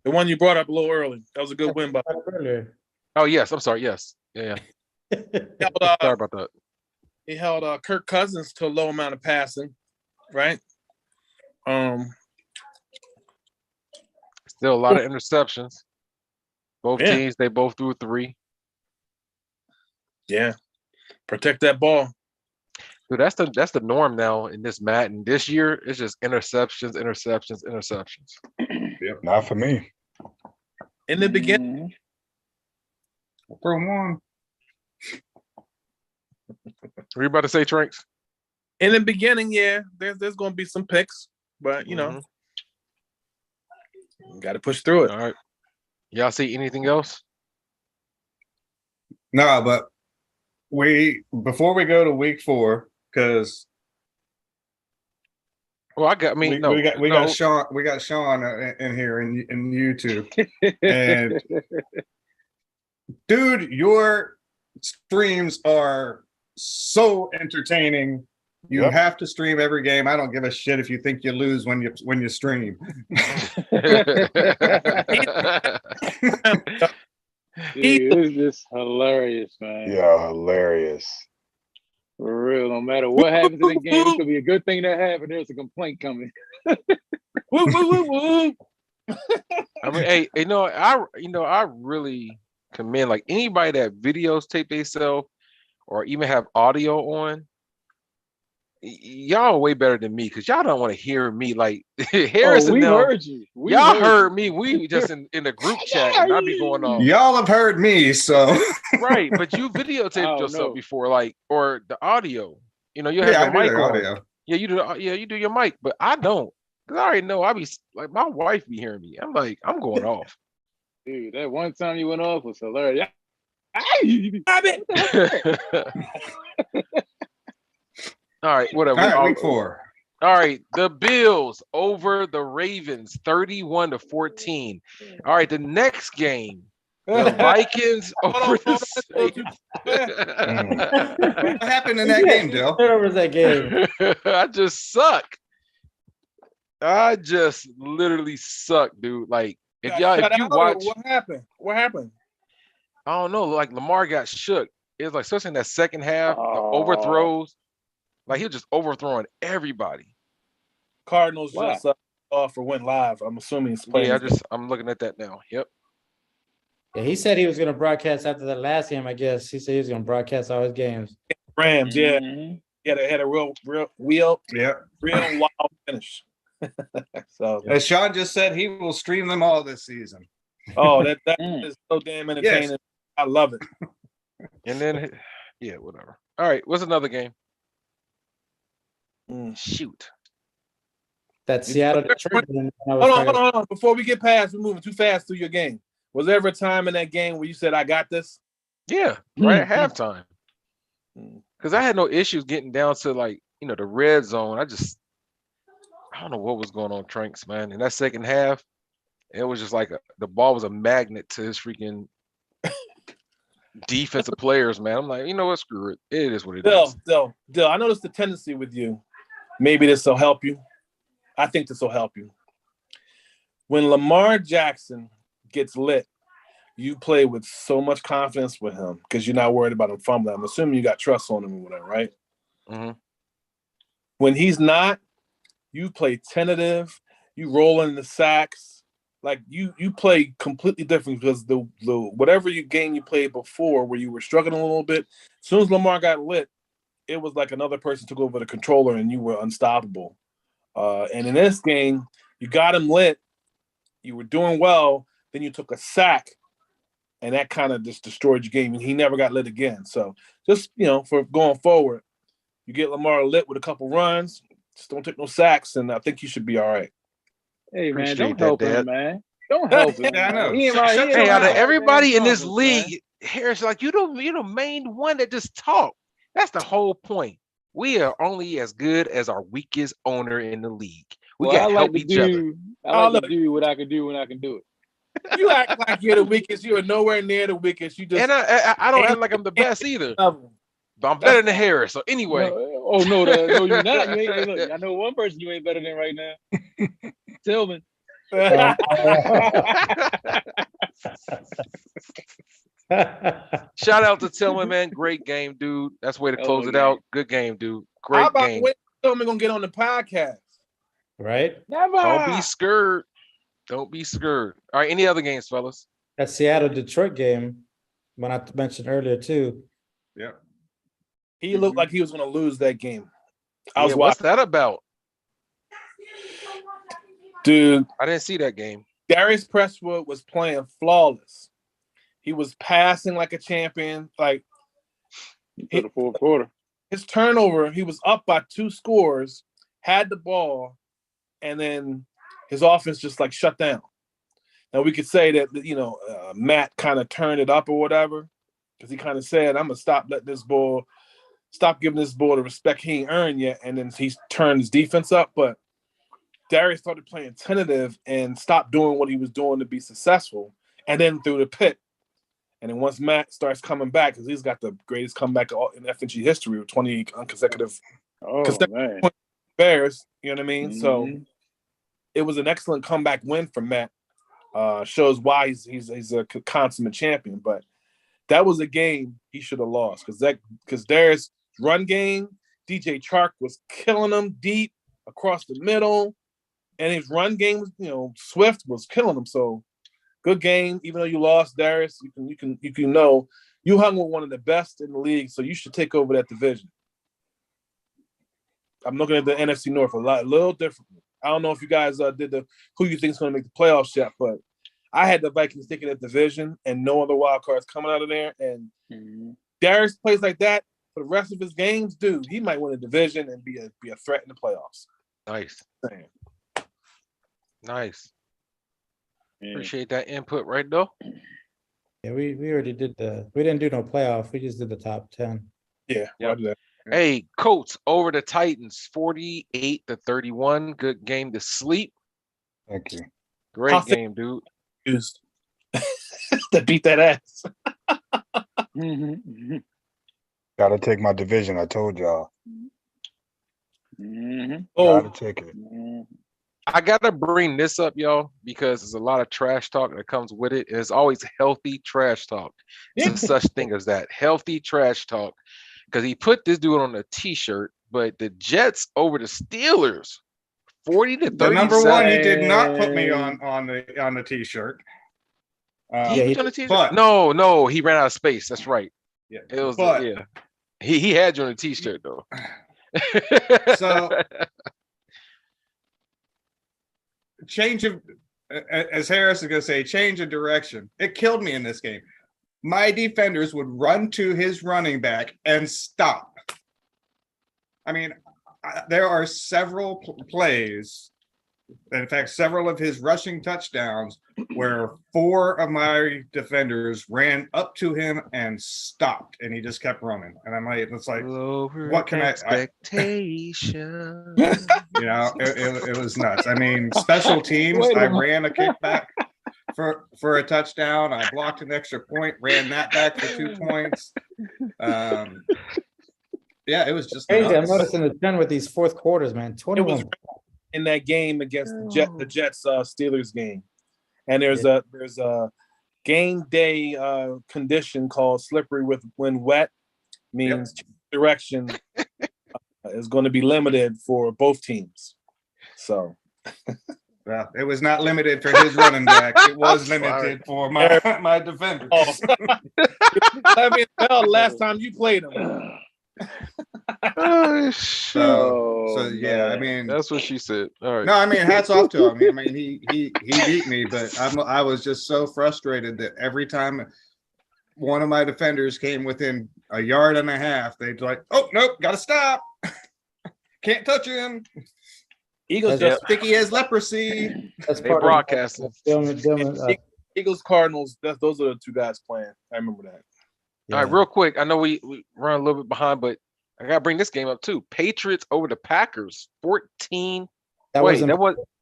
The one you brought up a little early. That was a good win by. Earlier. Oh yes, I'm sorry. Yes, yeah. Sorry about that. He held Kirk Cousins to a low amount of passing, right? Still a lot of interceptions. Both teams, they both threw 3. Yeah, protect that ball. Dude, that's the norm now in this Madden. This year, it's just interceptions. Yep, not for me. In the beginning, Throw one. What are you about to say, Tranks? In the beginning, yeah, there's going to be some picks, but you got to push through it. All right. Y'all see anything else? No, but before we go to week 4, because Well, we got Sean in here in YouTube, and dude, your streams are so entertaining. You have to stream every game. I don't give a shit if you think you lose when you stream. Dude, it's just hilarious, man. Yeah, hilarious. For real, no matter what happens in the game, it could be a good thing that happened. There's a complaint coming. Woo, woo, woo, woo. I mean, hey, I really commend like anybody that videos tape themselves or even have audio on. y'all way better than me because y'all don't want to hear me like Harris and we them. heard you. We Y'all heard heard you. me. We just in the group chat and I be going off. Y'all have heard me, so Right, but you videotaped don't yourself know. before, like, or the audio. You know, you have yeah, I your do mic the on. audio. Yeah, you do. Yeah, you do your mic, but I don't. Cause I already know I be like my wife be hearing me. I'm like, I'm going off. Dude, that one time you went off was hilarious. All right, whatever. All right, week 4. All right, the Bills over the Ravens, 31-14. All right, the next game, the Vikings over the Saints. What happened in that game, Dill? Turnovers that game. I just suck. I just literally suck, dude. Like if you watch, what happened? What happened? I don't know, like Lamar got shook. It was like especially in that second half, the Oh. overthrows, like he was just overthrowing everybody. Cardinals Why? just off or went live. I'm assuming it's playing. Yeah, I'm looking at that now. Yep. Yeah, he said he was gonna broadcast after the last game. I guess he said he was gonna broadcast all his games. Rams. Yeah, Mhm. had a real Yeah. wild finish. So, As Sean just said, he will stream them all this season. oh, that Mm. is so damn entertaining. I love it. And then yeah, whatever. All right, what's another game? Shoot. That Seattle Detroit game. Hold on. Before we get past, we're moving too fast through your game. Was there ever a time in that game where you said, "I got this"? Yeah, right at Mm. halftime. Because I had no issues getting down to like, the red zone. I don't know what was going on, Tranks, man. In that second half, it was just like the ball was a magnet to his freaking defensive players, man. I'm like, you know what? Screw it. It is what it is. Dill, I noticed the tendency with you. Maybe this will help you. I think this will help you. When Lamar Jackson gets lit, you play with so much confidence with him because you're not worried about him fumbling. I'm assuming you got trust on him or whatever, right? Mm-hmm. When he's not, you play tentative. You roll in the sacks. Like you play completely different because the whatever game you played before where you were struggling a little bit, as soon as Lamar got lit, it was like another person took over the controller and you were unstoppable. And in this game, you got him lit. You were doing well. Then you took a sack, and that kind of just destroyed your game. And he never got lit again. So just for going forward, you get Lamar lit with a couple runs. Just don't take no sacks, and I think you should be all right. Hey, man, Appreciate don't that, help Dad. him, man. Don't help him. Yeah, I know. Man. He ain't Shut he ain't Hey, out of my everybody in goddamn this conference, league, Harris, like you're the main one that just talk. That's the whole point. We are only as good as our weakest owner in the league. We Well, I gotta like help to each other. do. I Oh, like look. to do what I can do when I can do it. You act like you're the weakest. You are nowhere near the weakest. You just And I don't act like I'm the best either. But I'm better than Harris. So anyway, No, no, you're not. You ain't. Hey, look, I know one person you ain't better than right now. Tillman. shout out to Tillman, man. Great game, dude. That's the way to close it out. Good game, dude. How Great about game. when Tillman gonna get on the podcast? Right? Never. Don't be scared. Don't be scared. All right, any other games, fellas? That Seattle Detroit game, when I mentioned earlier too. Yeah. He looked like he was gonna lose that game. I Yeah, was what's watching. that about? Dude, I didn't see that game. Darius Presswood was playing flawless. He was passing like a champion. Like For the fourth quarter. his turnover, he was up by 2 scores, had the ball, and then his offense just like shut down. Now we could say that Matt kind of turned it up or whatever, because he kind of said, "I'm gonna stop giving this ball the respect he ain't earned yet," and then he's turned his defense up. But Darius started playing tentative and stopped doing what he was doing to be successful, and then threw the pick. And then once Matt starts coming back, because he's got the greatest comeback in FNG history with 20 consecutive Man. Bears, you know what I mean? Mhm. So it was an excellent comeback win for Matt. Shows why he's a consummate champion. But that was a game he should have lost because Darius' run game, DJ Chark was killing him deep across the middle, and his run game was, Swift was killing him. So good game, even though you lost, Darius. You can know you hung with one of the best in the league, so you should take over that division. I'm looking at the NFC North a little different. I don't know if you guys did who you think is going to make the playoffs yet, but I had the Vikings taking that division and no other wild cards coming out of there. And Darius plays like that for the rest of his games, dude. He might win a division and be a threat in the playoffs. Nice. Damn. Nice. Yeah. Appreciate that input right though. Yeah, we already did we didn't do no playoff. We just did the top 10. Yeah. Yep. I'll do that. Hey, Colts over the Titans, 48-31. Good game to sleep. Thank you. Great How thick- game, dude. Used to beat that ass. Gotta take my division. I told y'all. Oh, Gotta take it. I gotta bring this up, y'all, because there's a lot of trash talk that comes with it. It's always healthy trash talk. There's such thing as that. Healthy trash talk. Because he put this dude on a t-shirt, but the Jets over the Steelers, 40-37. The number one, he did not put me on the t-shirt. He put you on the t-shirt? but- No, he ran out of space. That's right. Yeah, It was but- yeah. He had you on a t-shirt though. So change of, as Harris is gonna say, change of direction. It killed me in this game. My defenders would run to his running back and stop. I mean, there are several plays, in fact, several of his rushing touchdowns where 4 of my defenders ran up to him and stopped, and he just kept running. And I'm like, it's like, what can I expectation? you know, it was nuts. I mean, special teams, Wait a I minute. ran a kickback for a touchdown. I blocked an extra point, ran that back for 2 points. Yeah, it was just Hey, I'm nuts. noticing the trend with these fourth quarters, man. 21. in that game against the Jets Steelers game, and there's a game day condition called slippery when wet, means direction is going to be limited for both teams. So Well, it was not limited for his running back. It was limited for my defenders. Oh. I mean, hell, last time you played them. Oh, shit. So yeah, I man. mean, That's what she said. All right. no, I mean, hats off to him. I mean, he beat me, but I was just so frustrated that every time one of my defenders came within a yard and a half, they'd like, oh nope, gotta stop. Can't touch him. Eagles That's- just Think he has leprosy. That's They part broadcasting. of Eagles Cardinals. Those are the 2 guys playing. I remember that. All right, real quick. I know we run a little bit behind, but I gotta bring this game up too. Patriots over the Packers, 14. That Wait, wasn't-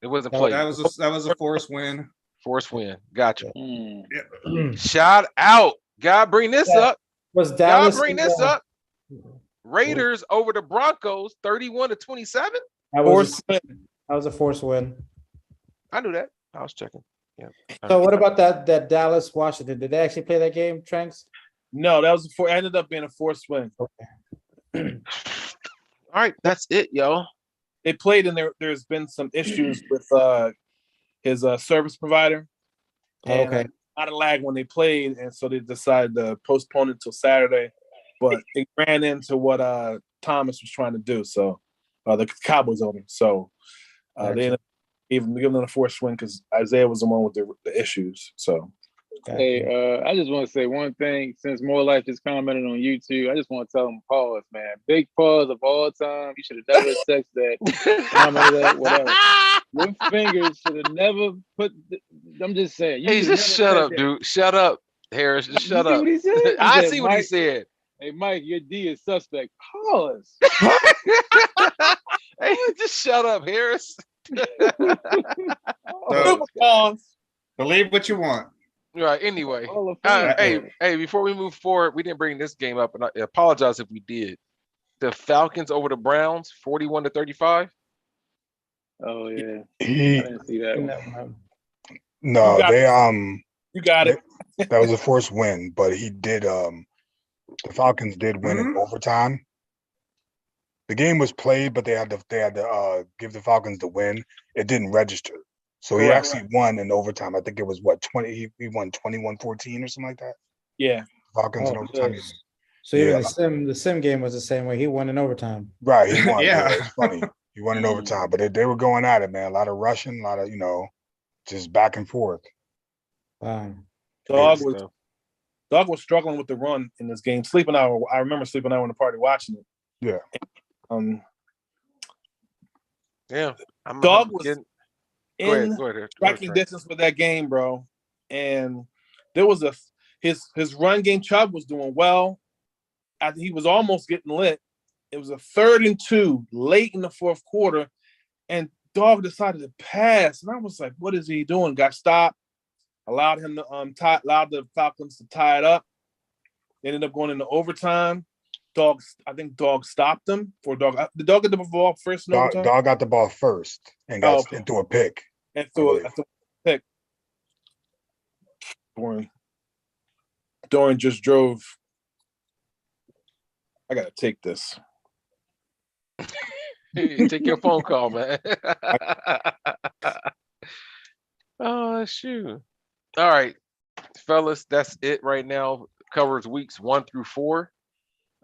it wasn't that played. That was a forced win. Force win. Gotcha. Mm. Shout out. Gotta bring this Yeah. up. Was Gotta Dallas bring this up. Raiders over the Broncos, 31-27. That was a forced win. I knew that. I was checking. Yeah. So what about that Dallas Washington? Did they actually play that game, Tranks? No, that was ended up being a forced win. All right, that's it, yo. They played, and there's been some issues with his service provider. And Okay. a lot of lag when they played, and so they decided to postpone it till Saturday. But it ran into what Thomas was trying to do. So the Cowboys owner. So they ended up giving them a forced win because Isaiah was the one with the issues. So Hey, I just want to say one thing. Since More Life is commenting on YouTube, I just want to tell him pause, man. Big pause of all time. You should have never texted that, commented that, whatever. Your fingers should have never put. I'm just saying. Hey, just shut up, dude. Shut up, Harris. Just shut up. What he said? He I said, see what he Mike, said. Hey, Mike, your D is suspect. Pause. Hey, just shut up, Harris. So, pause. believe what you want. Right. Anyway, Hall of Fame. hey, before we move forward, we didn't bring this game up, and I apologize if we did. The Falcons over the Browns, 41-35. Oh yeah, I He didn't see that one. no, You got they You got it. that was a forced win, but he did the Falcons did win in overtime. The game was played, but they had to give the Falcons the win. It didn't register. So he Correct. actually won in overtime. I think it was what 20 he won 21-14 or something like that. Yeah. Falcons in Oh, overtime. yes. So even Yeah. the sim game was the same way. He won in overtime. Right, he won. Yeah. Yeah, it's funny. He won in overtime, but they were going at it, man. A lot of rushing, a lot of just back and forth. Wow. Dog Good was stuff. Dog was struggling with the run in this game. Sleeping out. I remember sleeping out in the party watching it. Yeah. Yeah. I'm Dog was getting, go in ahead. Go ahead. striking Trent. distance with that game, bro. And there was his run game. Chubb was doing well. He was almost getting lit. It was a 3rd and 2 late in the 4th quarter, and Dog decided to pass. And I was like, "What is he doing?" Got stopped. Allowed him to allowed the Falcons to tie it up. They ended up going into overtime. I think Dog stopped them for Dog. Did Dog get the ball first in overtime? Dog got the ball first and and threw a pick. And threw a pick. Dorian just drove. I gotta take this. Hey, take your phone call, man. Oh, shoot. All right, fellas, that's it right now. Covers weeks 1 through 4.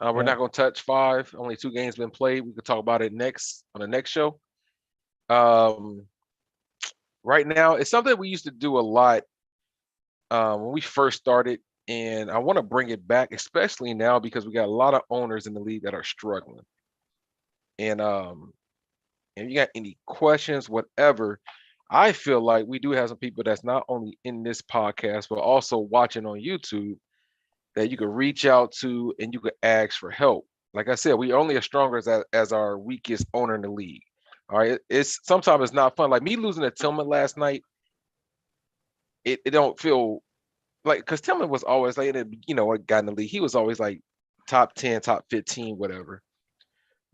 We're not going to touch 5. Only 2 games been played. We could talk about it next on the next show. Right now, it's something we used to do a lot when we first started, and I want to bring it back, especially now because we got a lot of owners in the league that are struggling. And if you got any questions, whatever, I feel like we do have some people that's not only in this podcast but also watching on YouTube that you could reach out to and you could ask for help. Like I said, we only as strong as our weakest owner in the league. All right, it's sometimes it's not fun. Like me losing to Tillman last night, it don't feel like, because Tillman was always like, a guy in the league. He was always like top 10, top 15, whatever.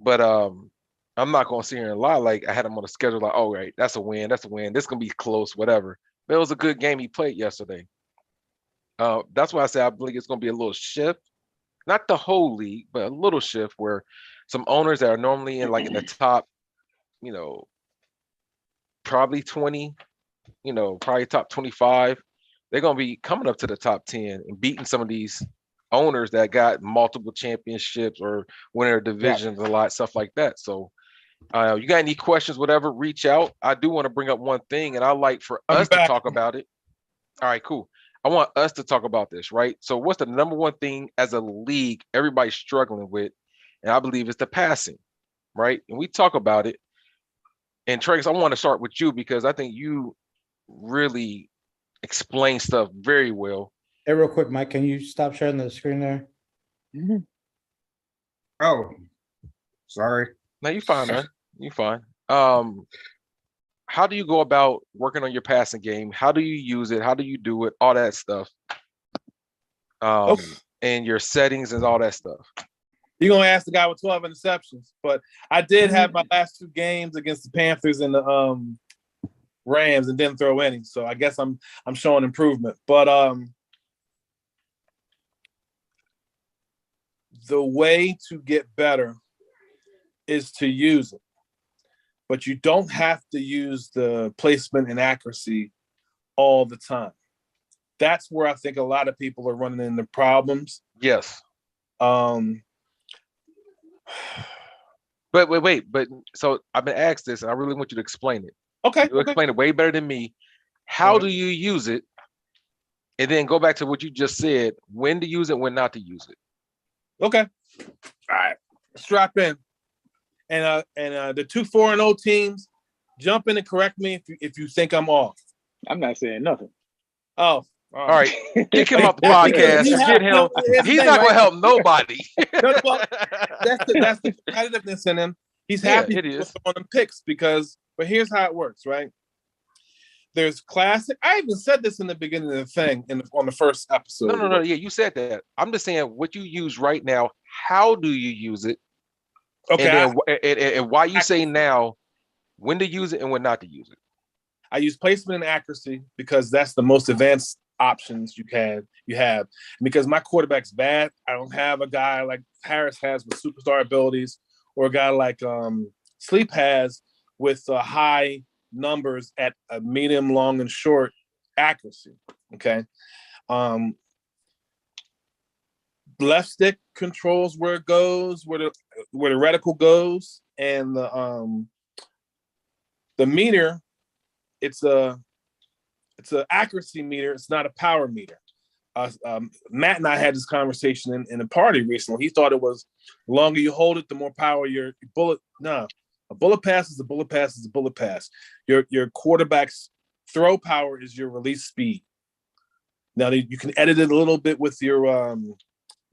But I'm not gonna sit here and lie. Like I had him on the schedule. Like, oh, right, that's a win. That's a win. This gonna be close, whatever. But it was a good game he played yesterday. That's why I say I believe it's gonna be a little shift, not the whole league, but a little shift where some owners that are normally in the top, probably 20, probably top 25, they're gonna be coming up to the top 10 and beating some of these owners that got multiple championships or winning their divisions a lot, stuff like that. So you got any questions, whatever, reach out. I do want to bring up one thing, and I like for us to talk about it. All right, cool. I want us to talk about this, right? So what's the number one thing as a league everybody's struggling with? And I believe it's the passing, right? And we talk about it. And Trace, I want to start with you because I think you really explain stuff very well. Hey, real quick, Mike, can you stop sharing the screen there? Oh, sorry. No, you fine, man. You fine. How do you go about working on your passing game? How do you use it? How do you do it? All that stuff. And your settings and all that stuff. You're gonna ask the guy with 12 interceptions, but I did have my last 2 games against the Panthers and the Rams and didn't throw any. So I guess I'm showing improvement. But the way to get better is to use it. But you don't have to use the placement and accuracy all the time. That's where I think a lot of people are running into problems. Yes. Um, But wait. So I've been asked this, and I really want you to explain it. okay. You explain it way better than me. How do you use it? And then go back to what you just said, when to use it, when not to use it. Okay. All right. Strap in. And the 2 4-0 teams, jump in and correct me if you think I'm off. I'm not saying nothing. Oh, all right. Kick him off the podcast. Forget him. He's not going to help nobody. That's the competitiveness in him. He's happy on them picks but here's how it works, right? There's classic. I even said this in the beginning of the thing on the first episode. No. Yeah, you said that. I'm just saying what you use right now. How do you use it? Okay. And why you say now, when to use it and when not to use it. I use placement and accuracy because that's the most advanced options you have. And because my quarterback's bad, I don't have a guy like Harris has with superstar abilities, or a guy like Sleep has with high numbers at a medium, long, and short accuracy. Okay. left stick controls where it goes, where the reticle goes, and the meter, it's a accuracy meter. It's not a power meter. Matt and I had this conversation in a party recently. He thought it was the longer you hold it, the more power your bullet. No, a bullet pass is a bullet pass is a bullet pass. Your quarterback's throw power is your release speed. Now you can edit it a little bit with your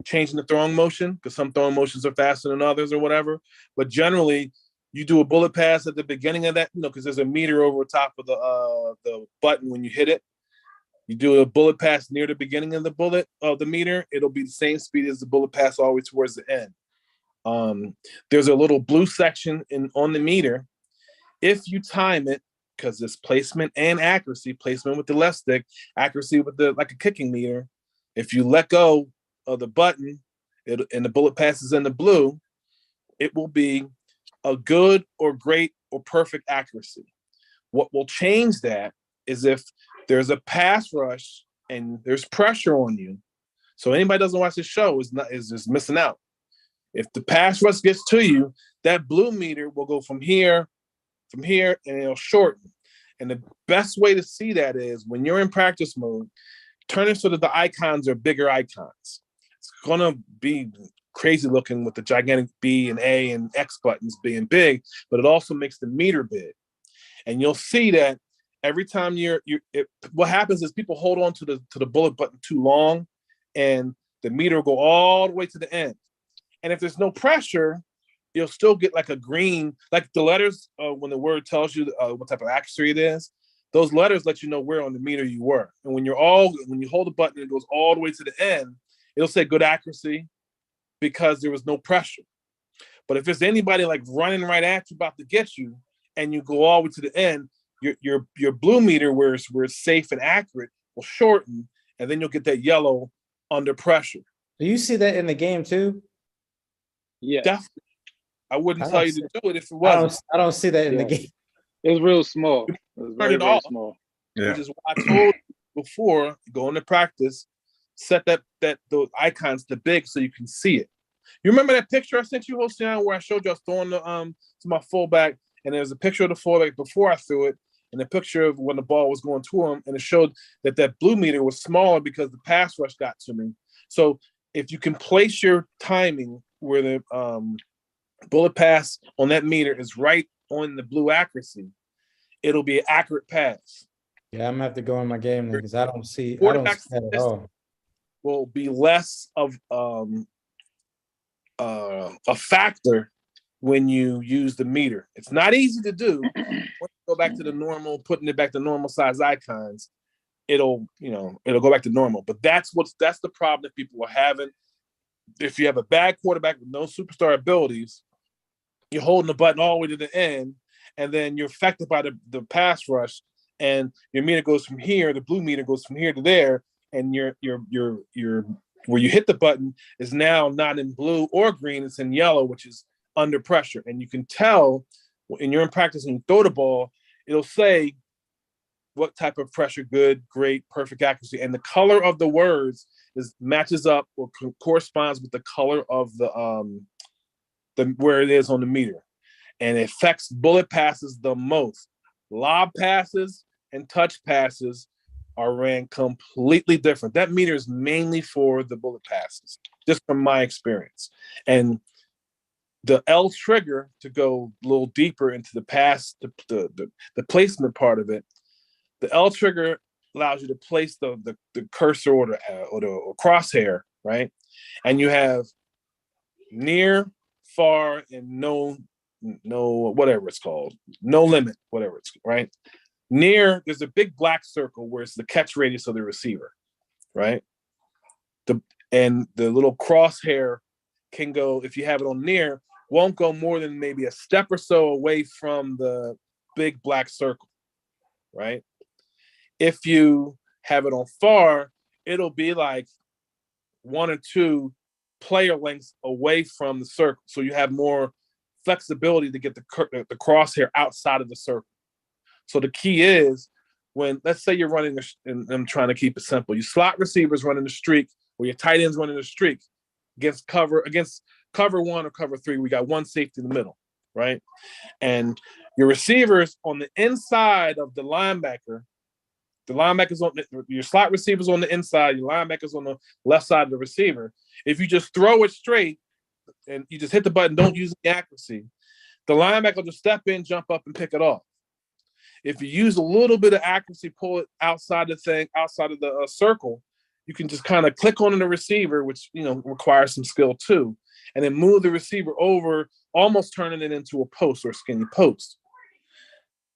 changing the throwing motion, because some throwing motions are faster than others or whatever. But generally, you do a bullet pass at the beginning of that, because there's a meter over top of the button when you hit it. You do a bullet pass near the beginning of the meter, it'll be the same speed as the bullet pass all the way towards the end. There's a little blue section on the meter. If you time it, because it's placement and accuracy, placement with the left stick, accuracy with like a kicking meter. If you let go of the button and the bullet pass is in the blue, it will be a good or great or perfect accuracy. What will change that is if there's a pass rush and there's pressure on you. So anybody that doesn't watch the show is just missing out. If the pass rush gets to you, that blue meter will go from here, and it'll shorten. And the best way to see that is when you're in practice mode, turn it so that the icons are bigger icons. It's gonna be crazy looking with the gigantic B and A and X buttons being big, but it also makes the meter big. And you'll see that every time what happens is people hold on to the bullet button too long, and the meter will go all the way to the end. And if there's no pressure, you'll still get like a green, like the letters when the word tells you what type of accuracy it is. Those letters let you know where on the meter you were. And when you hold the button, it goes all the way to the end. It'll say good accuracy because there was no pressure. But if there's anybody like running right at you, about to get you, and you go all the way to the end, your blue meter where it's safe and accurate will shorten, and then you'll get that yellow under pressure. Do you see that in the game too? Yeah, Definitely. I wouldn't I tell don't you see- to do it if it wasn't. I don't see that in the Yeah. game. it's real small. It's Turn very, it very off. small. Yeah. Which is what I told you before, go into practice, set those icons to big so you can see it. You remember that picture I sent you, Hossein, where I showed you I was throwing to my fullback, and there's a picture of the fullback before I threw it, and a picture of when the ball was going to him, and it showed that blue meter was smaller because the pass rush got to me. So if you can place your timing where the bullet pass on that meter is right on the blue accuracy, it'll be an accurate pass. Yeah, I'm gonna have to go in my game then because I don't see Quarterback that at all. will be less of a factor when you use the meter. It's not easy to do. Once you go back to the normal, putting it back to normal size icons, it'll go back to normal. But that's the problem that people are having. If you have a bad quarterback with no superstar abilities, you're holding the button all the way to the end, and then you're affected by the pass rush, and your meter goes from here, the blue meter goes from here to there, and your where you hit the button is now not in blue or green, it's in yellow, which is under pressure. And you can tell when you're in practice and you throw the ball, it'll say what type of pressure, good, great, perfect accuracy. And the color of the words matches up or corresponds with the color of the where it is on the meter. And it affects bullet passes the most. Lob passes and touch passes are ran completely different. That meter is mainly for the bullet passes, just from my experience. And the L trigger, to go a little deeper into the pass, the placement part of it, the L trigger allows you to place the cursor or the crosshair, right? And you have near, far, and no whatever it's called, no limit, whatever it's, right? Near, there's a big black circle where it's the catch radius of the receiver, right? And the little crosshair can go, if you have it on near, won't go more than maybe a step or so away from the big black circle, right? If you have it on far, it'll be like 1 or 2 player lengths away from the circle. So you have more flexibility to get the crosshair outside of the circle. So the key is when, let's say you're running, and I'm trying to keep it simple, your slot receivers running the streak or your tight ends running the streak, against cover 1 or cover 3. We got one safety in the middle, right? And your receivers on the inside of the linebackers on your slot receivers on the inside, your linebackers on the left side of the receiver. If you just throw it straight and you just hit the button, don't use the accuracy, the linebacker will just step in, jump up, and pick it off. If you use a little bit of accuracy, pull it outside the circle, you can just kind of click on the receiver, which requires some skill too, and then move the receiver over, almost turning it into a post or a skinny post.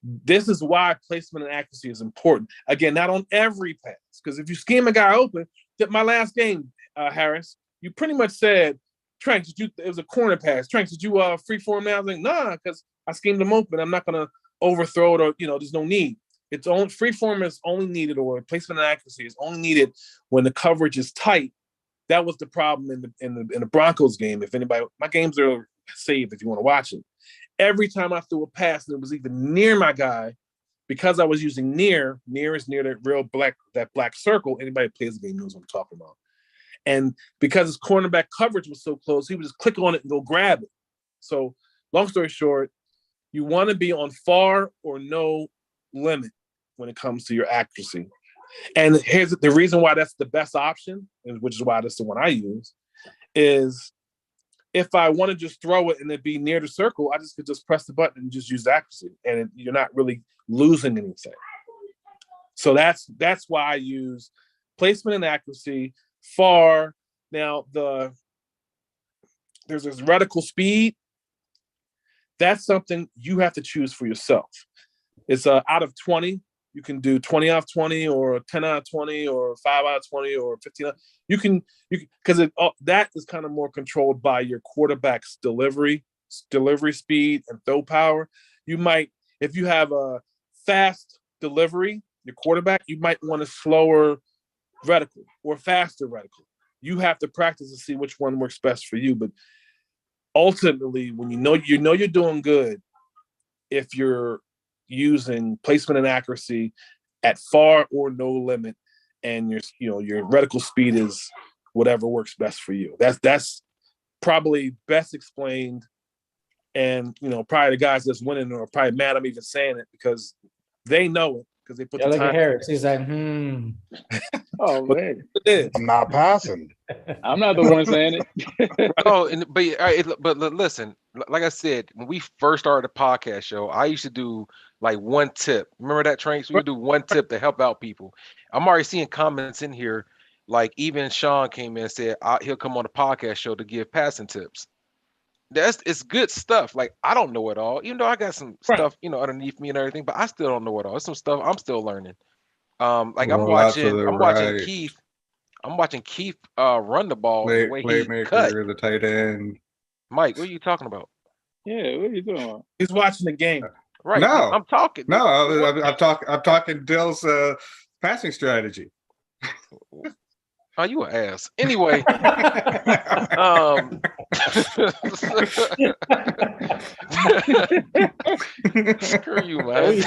This is why placement and accuracy is important. Again, not on every pass, because if you scheme a guy open, my last game, Harris, you pretty much said, Tranks, it was a corner pass. Tranks, did you free form now? I was like, nah, because I schemed him open. I'm not going to overthrow it, or there's no need. It's only free form is only needed, or placement and accuracy is only needed when the coverage is tight. That was the problem in the Broncos game. If anybody, my games are saved if you want to watch it. Every time I threw a pass and it was even near my guy, because I was using near is near that black circle. Anybody who plays the game knows what I'm talking about. And because his cornerback coverage was so close, he would just click on it and go grab it. So long story short, you want to be on far or no limit when it comes to your accuracy. And here's the reason why that's the best option, which is why that's the one I use, is if I want to just throw it and it be near the circle, I just could just press the button and just use accuracy, and you're not really losing anything. So that's why I use placement and accuracy. Far now, there's this reticle speed. That's something you have to choose for yourself. It's out of 20. You can do 20 out of 20, or 10 out of 20, or 5 out of 20, or 15. You can because that is kind of more controlled by your quarterback's delivery speed and throw power. You might, if you have a fast delivery, your quarterback, you might want a slower reticle or faster reticle. You have to practice to see which one works best for you. But ultimately, when you know you're doing good, if you're using placement and accuracy at far or no limit, and your reticle speed is whatever works best for you. That's probably best explained, and probably the guys that's winning are probably mad I'm even saying it, because they know it, because they put the Look time. at Harris. He's like, Oh man, I'm not passing. I'm not the one saying it. But listen, like I said, when we first started the podcast show, I used to do like one tip. Remember that, Tranks? We would do one tip to help out people. I'm already seeing comments in here, like even Sean came in and said he'll come on the podcast show to give passing tips. It's good stuff. Like, I don't know it all, even though I got some stuff underneath me and everything, but I still don't know it all. It's some stuff I'm still learning. Like I'm watching Keith run the ball the way he cut. Playmaker, the tight end. Mike, what are you talking about? Yeah, what are you talking about? He's watching the game. Right. No, I'm talking. No, I'm talking Dill's passing strategy. Oh, you an ass. Anyway, screw you, man.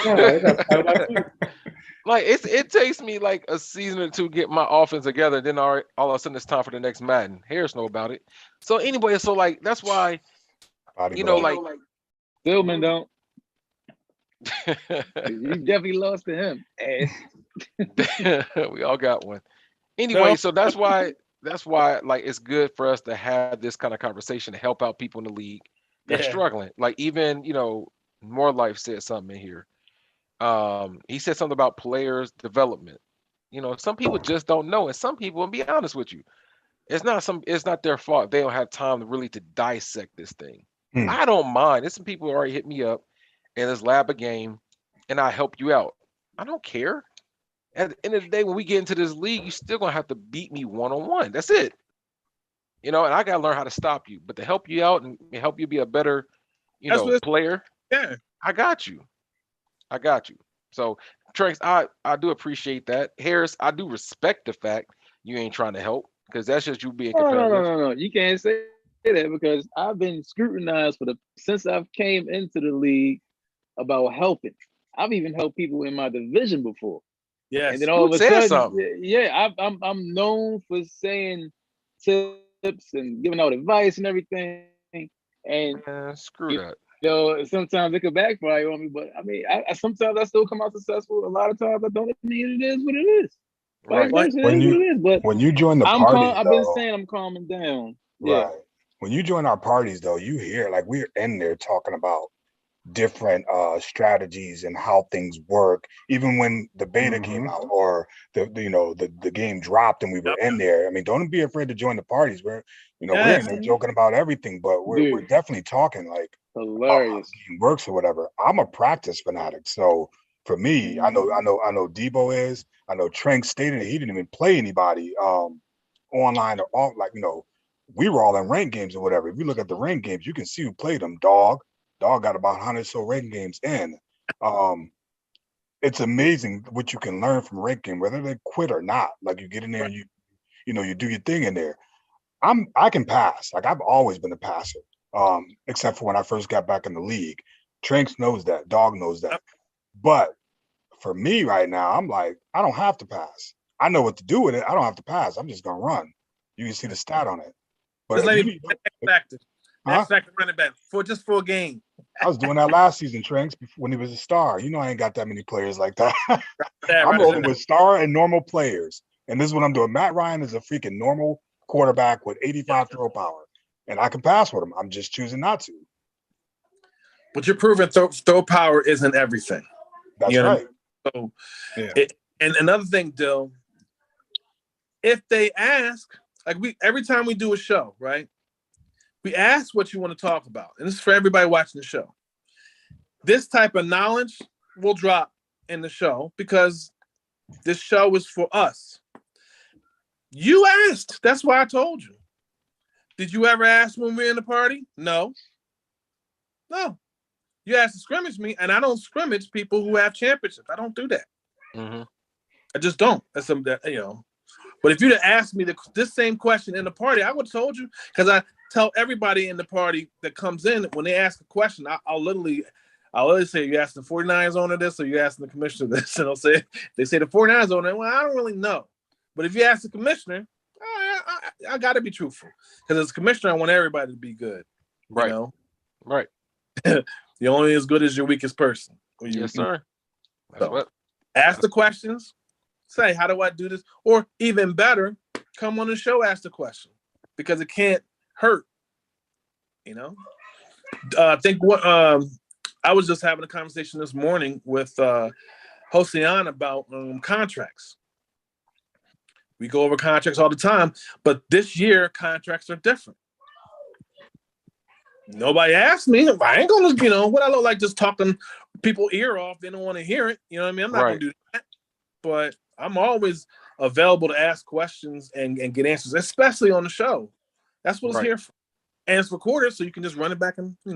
Like it takes me like a season or two to get my offense together. Then all of a sudden it's time for the next Madden. Harris know about it. So anyway, so like that's why like Stillman don't. You definitely lost to him. we all got one. Anyway, so that's why like it's good for us to have this kind of conversation to help out people in the league that's struggling. Like even More Life said something in here. He said something about players development. Some people just don't know, and some people, and be honest with you, it's not their fault. They don't have time to dissect this thing. I don't mind. There's some people who already hit me up and let's lab a game and I help you out. I don't care. At the end of the day, when we get into this league, you're still gonna have to beat me one-on-one. That's it. And I gotta learn how to stop you. But to help you out and help you be a better, player, I got you. So Tranks, I do appreciate that. Harris, I do respect the fact you ain't trying to help, because that's just you being competitive. No. You can't say that, because I've been scrutinized since I've came into the league about helping. I've even helped people in my division before. Yes. And then all of a sudden, something. I'm known for saying to tips and giving out advice and everything. And Screw you that. know, sometimes it could backfire on me. But I mean, I sometimes I still come out successful. A lot of times I don't. I mean, it is what it is. Vice Right. versa, it When is what it you is. But when you join the I'm calm. parties I've been though, saying I'm calming down. Yeah. right? When you join our parties though, you hear like we're in there talking about different strategies and how things work. Even when the beta came out or the game dropped and we were in there. I mean, don't be afraid to join the parties. We're we're in Yes. there joking about everything, but we're Dude, definitely talking like about how hilarious. the game works or whatever. I'm a practice fanatic, so for me, I know Debo is. I know Trank stated that he didn't even play anybody online or off. Like we were all in ranked games or whatever. If you look at the ranked games, you can see who played them. Dog got about 100 so ranked games in. It's amazing what you can learn from ranked game, whether they quit or not. Like you get in there and you do your thing in there. I can pass. Like I've always been a passer. Except for when I first got back in the league. Tranks knows that. Dog knows that. But for me right now, I'm like, I don't have to pass. I know what to do with it. I don't have to pass. I'm just gonna run. You can see the stat on it. But This if you lady, need, X factor, huh? X factor running back for a game. I was doing that last season, Tranks, when he was a star. I ain't got that many players like that. Yeah, I'm right. rolling with star and normal players. And this is what I'm doing. Matt Ryan is a freaking normal quarterback with 85 throw power. And I can pass with him. I'm just choosing not to. But you're proving throw power isn't everything. That's You know right. what I mean? So, Yeah. and another thing, Dill, if they ask, like every time we do a show, right? We ask what you want to talk about. And this is for everybody watching the show. This type of knowledge will drop in the show because this show is for us. You asked. That's why I told you. Did you ever ask when we're in the party? No. No. You asked to scrimmage me, and I don't scrimmage people who have championships. I don't do that. Mm-hmm. I just don't. That's something that, But if you'd have asked me this same question in the party, I would have told you, because I tell everybody in the party that comes in, when they ask a question, I'll literally say, you asking the 49ers owner this, or you asking the commissioner this? And they say the 49ers owner, well, I don't really know. But if you ask the commissioner, I got to be truthful. Because as a commissioner, I want everybody to be good. Right. Right. You're only as good as your weakest person. Yes, sir. That's what. Ask the questions. Say, how do I do this? Or even better, come on the show, ask the question, because it can't hurt. I think I was just having a conversation this morning with Hosian about contracts. We go over contracts all the time, but this year contracts are different. Nobody asked me. I ain't gonna, what I look like just talking people ear off. They don't want to hear it. You know what I mean? I'm not gonna do that. But I'm always available to ask questions and get answers, especially on the show. That's what it's here for. And it's recorded, so you can just run it back and, if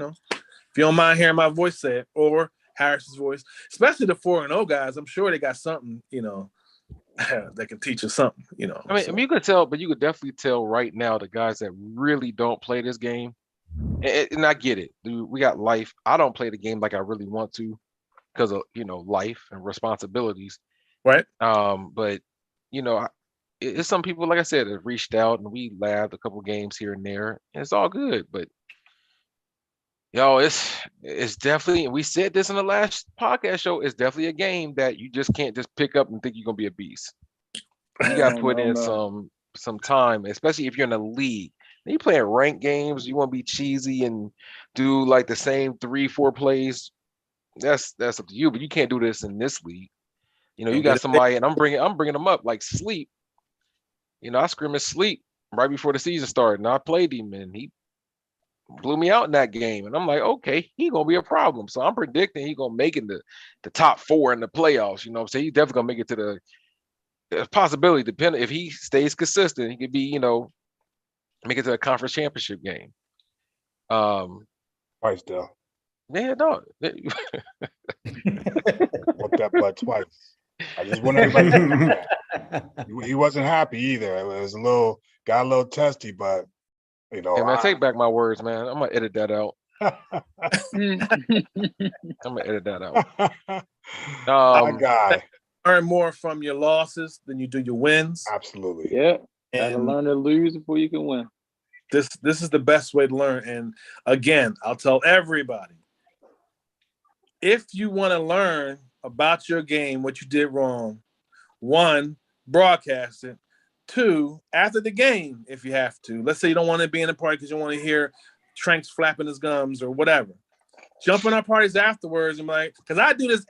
you don't mind hearing my voice say it, or Harris's voice, especially the 4-0 guys, I'm sure they got something, that can teach us something, I mean, you could tell, but you could definitely tell right now the guys that really don't play this game. And I get it, dude. We got life. I don't play the game like I really want to because of life and responsibilities. Right. But it's some people, like I said, have reached out and we laughed a couple games here and there. And it's all good. But it's definitely, we said this in the last podcast show, it's definitely a game that you just can't just pick up and think you're gonna be a beast. You gotta put in some time, especially if you're in a league. You playing ranked games, you want to be cheesy and do like the same 3-4 plays. That's up to you, but you can't do this in this league. You got somebody, and I'm bringing them up like Sleep. I scrimmaged Sleep right before the season started, and I played him, and he blew me out in that game. And I'm like, okay, he gonna be a problem. So I'm predicting he gonna make it the top 4 in the playoffs. So he's definitely gonna make it to the possibility. Depending if he stays consistent, he could be, make it to a conference championship game. Twice, Dale. Yeah, no. Whooped that butt twice. I just want everybody to know that. He wasn't happy either. It was got a little testy, but Hey man, take back my words, man. I'm gonna edit that out. I'm gonna edit that out. My guy. Earn more from your losses than you do your wins. Absolutely. Yeah. Gotta learn to lose before you can win. This is the best way to learn. And again, I'll tell everybody, if you want to learn about your game, what you did wrong, one, broadcast it. Two, after the game, if you have to. Let's say you don't want to be in the party because you want to hear Tranks flapping his gums or whatever. Jump in our parties afterwards and be like, because I do this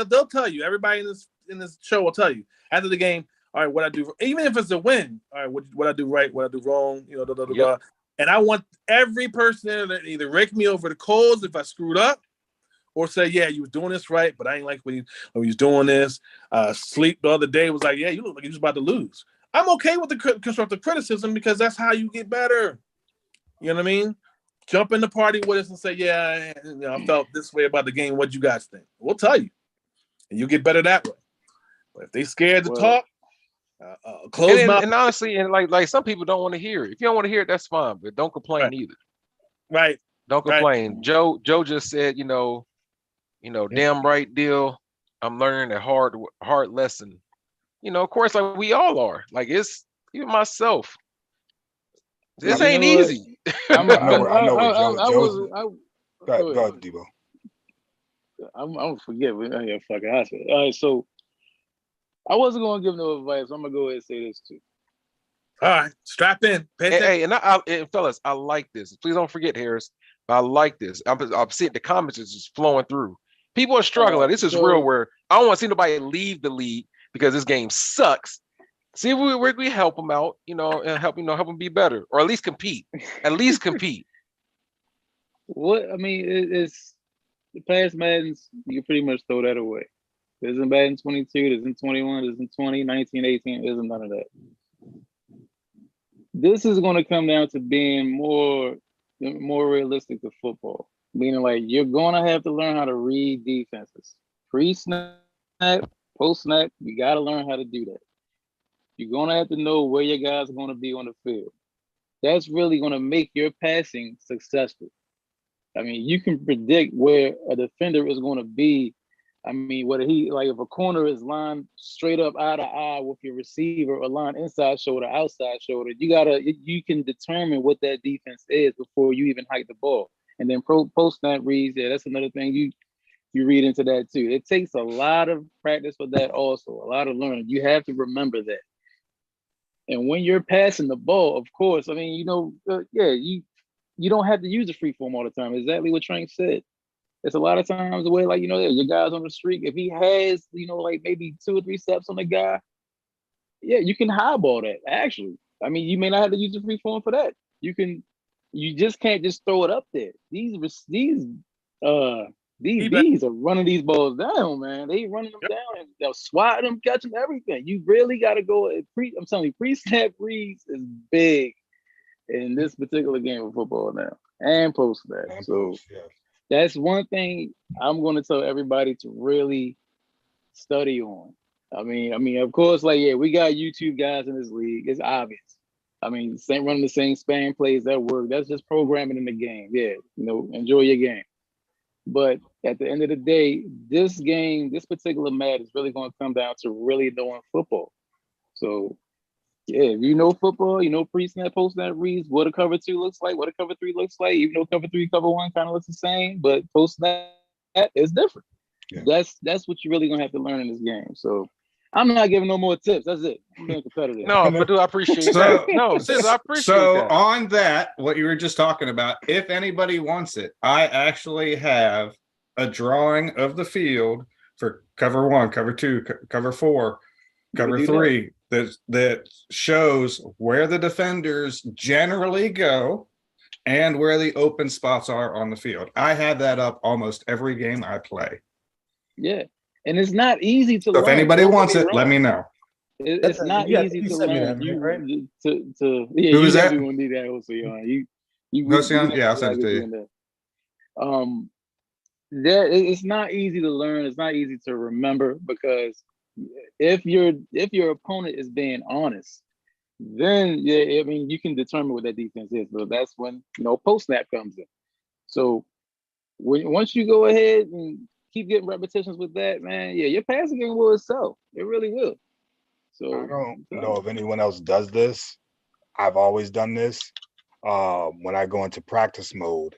they'll tell you, everybody in this show will tell you after the game, all right, what I do, even if it's a win, all right, what I do right, what I do wrong, you know, blah, blah, blah, blah. And I want every person there to either rake me over the coals if I screwed up, or say, yeah, you was doing this right, but I ain't like when you was doing this. Sleep the other day was like, yeah, you look like you was about to lose. I'm okay with the constructive criticism because that's how you get better. You know what I mean? Jump in the party with us and say, yeah, I felt this way about the game. What you guys think? We'll tell you. And you get better that way. But if they scared to talk, close mouth. And honestly, and like some people don't want to hear it. If you don't want to hear it, that's fine, but don't complain either. Right. Don't complain. Joe just said, damn right deal. I'm learning a hard lesson. Of course, like we all are. Like it's even myself. This ain't easy. I know what Joe. Go ahead, Debo. I'm forget. Yeah, fucking hospital. All right, so I wasn't gonna give no advice. I'm gonna go ahead and say this too. All right, strap in. Hey, and fellas, I like this. Please don't forget, Harris. I like this. I'm seeing the comments is just flowing through. People are struggling. This is real. Where I don't want to see nobody leave the league because this game sucks. See if we help them out, and help them be better, or at least compete. At least compete. What I mean it's the past Maddens. You can pretty much throw that away. There isn't Madden 22. There isn't 21. There isn't 20, 19, 18. There isn't none of that. This is going to come down to being more realistic to football. Meaning, like, you're going to have to learn how to read defenses. Pre-snap, post-snap, you got to learn how to do that. You're going to have to know where your guys are going to be on the field. That's really going to make your passing successful. I mean, you can predict where a defender is going to be. I mean, whether if a corner is lined straight up eye to eye with your receiver or lined inside shoulder, outside shoulder, you can determine what that defense is before you even hike the ball. And then post-snap reads, that's another thing you read into that too. It takes a lot of practice for that also, a lot of learning. You have to remember that. And when you're passing the ball, of course, I mean, you don't have to use the free form all the time. Exactly what Trank said. It's a lot of times the way, like, your guy's on the streak. If he has, like maybe 2 or 3 steps on the guy, you can highball that. Actually, I mean, you may not have to use the free form for that. You just can't just throw it up there. These Bs are running these balls down, man. They running them down and they'll swat them, catch them, everything. You really got to go. I'm telling you, pre-snap reads is big in this particular game of football now, and post-snap. So that's one thing I'm going to tell everybody to really study on. I mean, of course, we got YouTube guys in this league. It's obvious. I mean, running the same spam plays that work. That's just programming in the game. Yeah, enjoy your game. But at the end of the day, this particular match is really going to come down to really knowing football. So, if you know football, pre-snap, post-snap reads, what a cover 2 looks like, what a cover 3 looks like, even though cover 3, cover 1 kind of looks the same, but post-snap is different. Yeah. That's what you're really going to have to learn in this game. So, I'm not giving no more tips. That's it. I'm being competitive. No, but I appreciate that. No, sis, I appreciate that. So on that, what you were just talking about, if anybody wants it, I actually have a drawing of the field for cover 1, cover 2, cover 4, cover 3 that shows where the defenders generally go and where the open spots are on the field. I have that up almost every game I play. Yeah. And it's not easy to learn. If anybody wants it, let me know. It's not easy to learn. Who is that? You need that also, Yeah, I'll send it to you. It's not easy to learn. It's not easy to remember, because if your opponent is being honest, then you can determine what that defense is. So that's when post snap comes in. So once you go ahead and keep getting repetitions with that, man, your passing game will itself. It really will. So I don't know if anyone else does this. I've always done this. when I go into practice mode,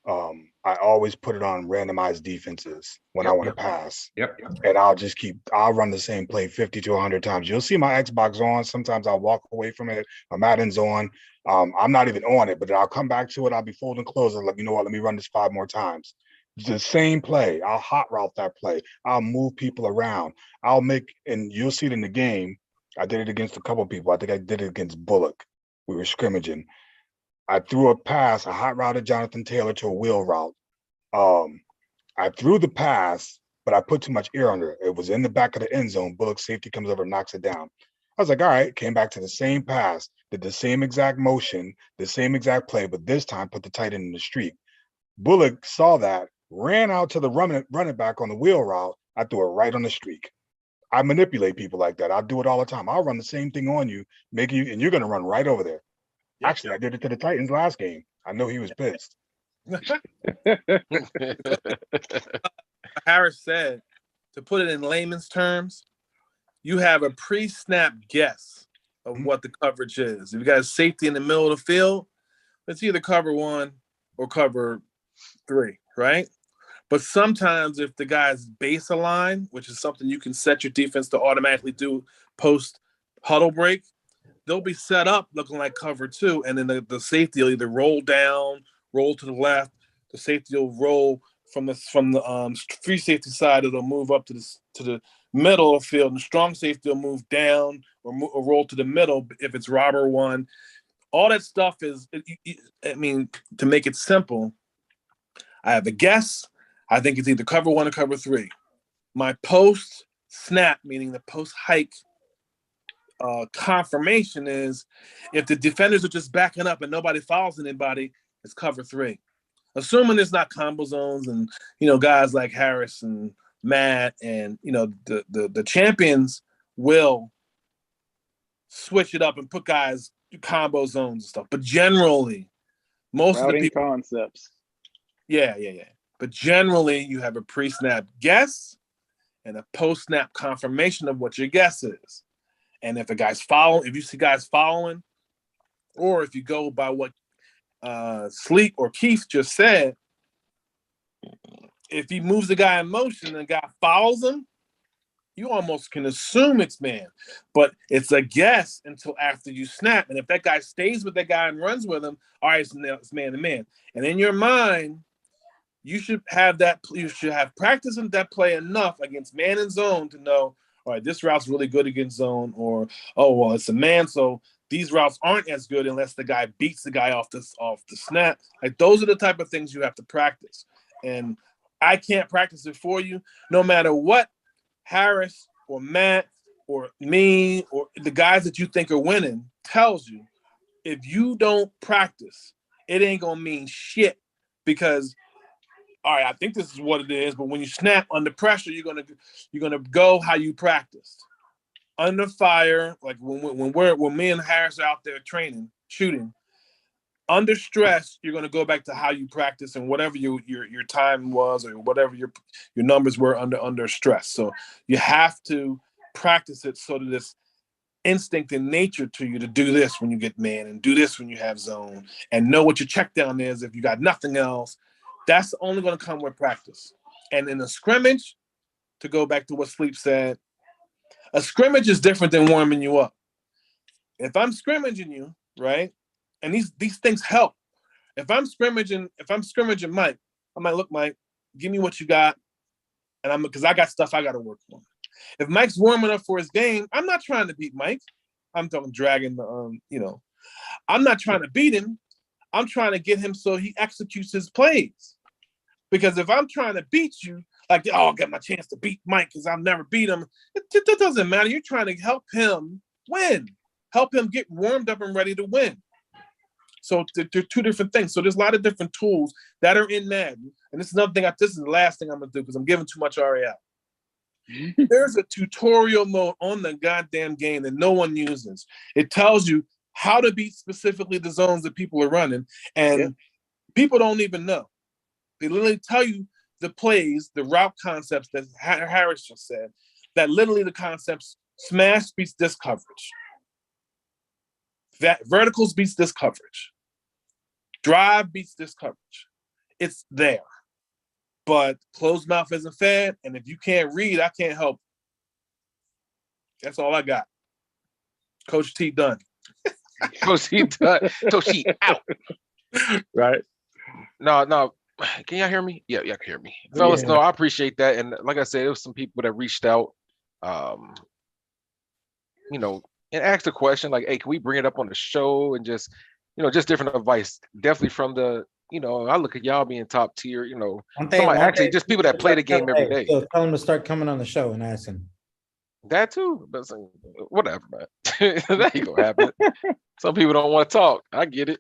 I always put it on randomized defenses when I Yep, want to yep. pass. Yep. And I'll run the same play 50 to 100 times. You'll see my Xbox on. Sometimes I'll walk away from it. My Madden's on. I'm not even on it, but I'll come back to it. I'll be folding clothes and like, you know what, let me run this 5 more times. It's the same play. I'll hot route that play. I'll move people around. And you'll see it in the game. I did it against a couple of people. I think I did it against Bullock. We were scrimmaging. I threw a pass, a hot routed Jonathan Taylor to a wheel route. I threw the pass, but I put too much air under it. It was in the back of the end zone. Bullock safety comes over and knocks it down. I was like, all right, came back to the same pass, did the same exact motion, the same exact play, but this time put the tight end in the street. Bullock saw that, ran out to the running back on the wheel route. I threw it right on the streak. I manipulate people like that. I do it all the time. I'll run the same thing on you, and you're going to run right over there. Yep. Actually, I did it to the Titans last game. I know he was pissed. Harris said, to put it in layman's terms, you have a pre-snap guess of what the coverage is. If you got a safety in the middle of the field, it's either cover 1 or cover 3, right? But sometimes if the guy's base align, which is something you can set your defense to automatically do post huddle break, they'll be set up looking like cover 2, and then the safety will either roll down, roll to the left. The safety will roll from the free safety side. It'll move up to the middle of the field, and the strong safety will move down or roll to the middle if it's robber 1. All that stuff is, I mean, to make it simple, I have a guess. I think it's either cover 1 or cover 3. My post snap, meaning the post hike confirmation, is if the defenders are just backing up and nobody follows anybody, it's cover 3. Assuming it's not combo zones and, guys like Harris and Matt and, the champions will switch it up and put guys combo zones and stuff. But generally, most of the people concepts. Yeah. But generally, you have a pre-snap guess and a post-snap confirmation of what your guess is. And if you see guys following, or if you go by what Sleep or Keith just said, if he moves the guy in motion and the guy follows him, you almost can assume it's man. But it's a guess until after you snap. And if that guy stays with that guy and runs with him, all right, it's man to man. And in your mind, you should have practice in that play enough against man and zone to know, all right, this route's really good against zone, or, oh, well, it's a man, so these routes aren't as good unless the guy beats the guy off the snap. Like, those are the type of things you have to practice. And I can't practice it for you, no matter what Harris or Matt or me or the guys that you think are winning tells you. If you don't practice, it ain't going to mean shit, because all right, I think this is what it is, but when you snap under pressure, you're gonna go how you practiced. Under fire, like when me and Harris are out there training, shooting, under stress, you're gonna go back to how you practice and whatever your time was or whatever your numbers were under stress. So you have to practice it so that it's instinct in nature to you to do this when you get man and do this when you have zone and know what your check down is if you got nothing else. That's only going to come with practice. And in a scrimmage, to go back to what Sleep said, a scrimmage is different than warming you up. If I'm scrimmaging you, right, and these things help. If I'm scrimmaging Mike, I'm like, look, Mike, give me what you got, and because I got stuff I got to work on. If Mike's warming up for his game, I'm not trying to beat Mike. I'm talking dragging the, I'm not trying to beat him. I'm trying to get him so he executes his plays. Because if I'm trying to beat you, like, I'll get my chance to beat Mike because I've never beat him. It doesn't matter. You're trying to help him win. Help him get warmed up and ready to win. So they're two different things. So there's a lot of different tools that are in Madden. And this is another thing. This is the last thing I'm going to do because I'm giving too much RA out. There's a tutorial mode on the goddamn game that no one uses. It tells you how to beat specifically the zones that people are running. And people don't even know. They literally tell you the plays, the route concepts that Harris just said, that literally the concepts smash beats this coverage. That verticals beats this coverage. Drive beats this coverage. It's there. But closed mouth isn't fed, and if you can't read, I can't help. That's all I got. Coach T done. Coach T done. Coach T out. Right. No. Can y'all hear me? Yeah, y'all can hear me. Fellas, Yeah. no, I appreciate that. And like I said, there was some people that reached out, and asked a question like, hey, can we bring it up on the show? And just, just different advice. Definitely from the, I look at y'all being top tier, just people that play the game every day. So tell them to start coming on the show and asking. That too, but whatever, man. That ain't gonna happen. Some people don't want to talk. I get it.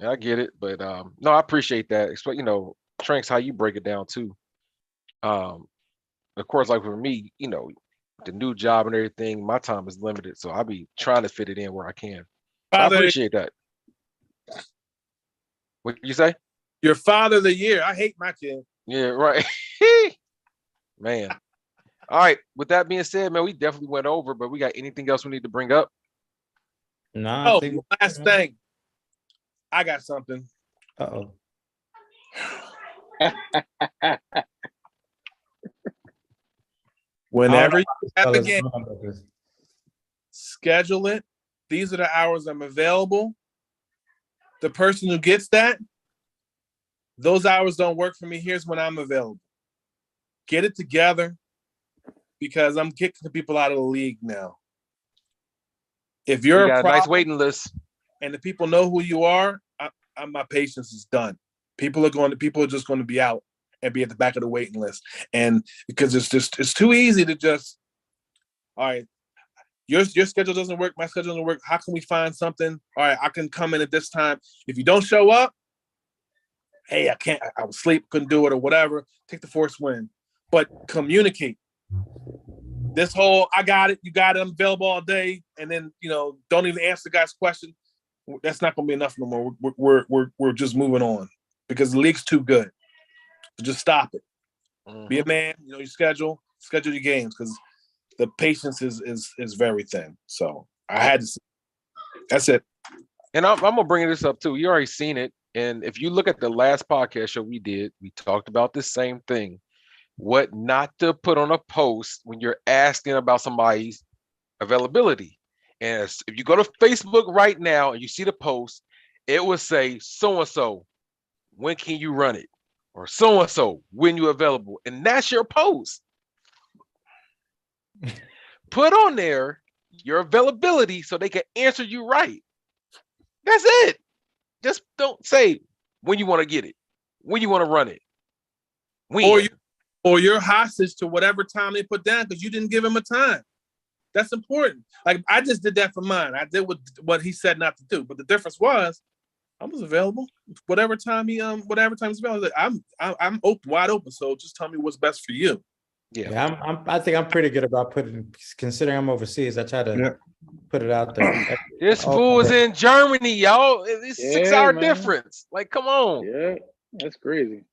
I get it, but no, I appreciate that. Tranks, how you break it down too. Of course, like for me, the new job and everything, my time is limited, so I'll be trying to fit it in where I can. So I appreciate that. What you say? Your father of the year. I hate my kid. Yeah, right. Man. All right. With that being said, man, we definitely went over, but we got anything else we need to bring up? No. Last thing. I got something. Uh-oh. Whenever you have the Fellas, game, I don't know about this. schedule it. These are the hours I'm available. The person who gets that, those hours don't work for me. Here's when I'm available. Get it together because I'm kicking the people out of the league now. If you're We got a a problem, nice waiting list. and the people know who you are, my patience is done. People are just going to be out and be at the back of the waiting list. And because it's too easy to just, all right, your schedule doesn't work, my schedule doesn't work. How can we find something? All right, I can come in at this time. If you don't show up, hey, I can't, I was asleep, couldn't do it or whatever. Take the force win. But communicate. This whole, I got it, you got it, I'm available all day, and then, don't even answer the guy's question. That's not going to be enough no more. We're just moving on because the league's too good. So just stop it. Mm-hmm. Be a man. Your schedule your games because the patience is very thin. So I had to see. That's it. And I'm gonna bring this up too. You already seen it, and if you look at the last podcast show we did, we talked about the same thing. What not to put on a post when you're asking about somebody's availability. And if you go to Facebook right now and you see the post, it will say so-and-so, when can you run it? Or so-and-so, when you available. And that's your post. Put on there your availability so they can answer you right. That's it. Just don't say when you want to get it, when you want to run it. When. Or you're hostage to whatever time they put down because you didn't give him a time. That's important. Like I just did that for mine. I did what he said not to do. But the difference was I was available whatever time he's available. I'm open, wide open. So just tell me what's best for you. Yeah, I think I'm pretty good about considering I'm overseas. I try to put it out there. This fool is in Germany, y'all. It's 6-hour difference. Like, come on. Yeah, that's crazy.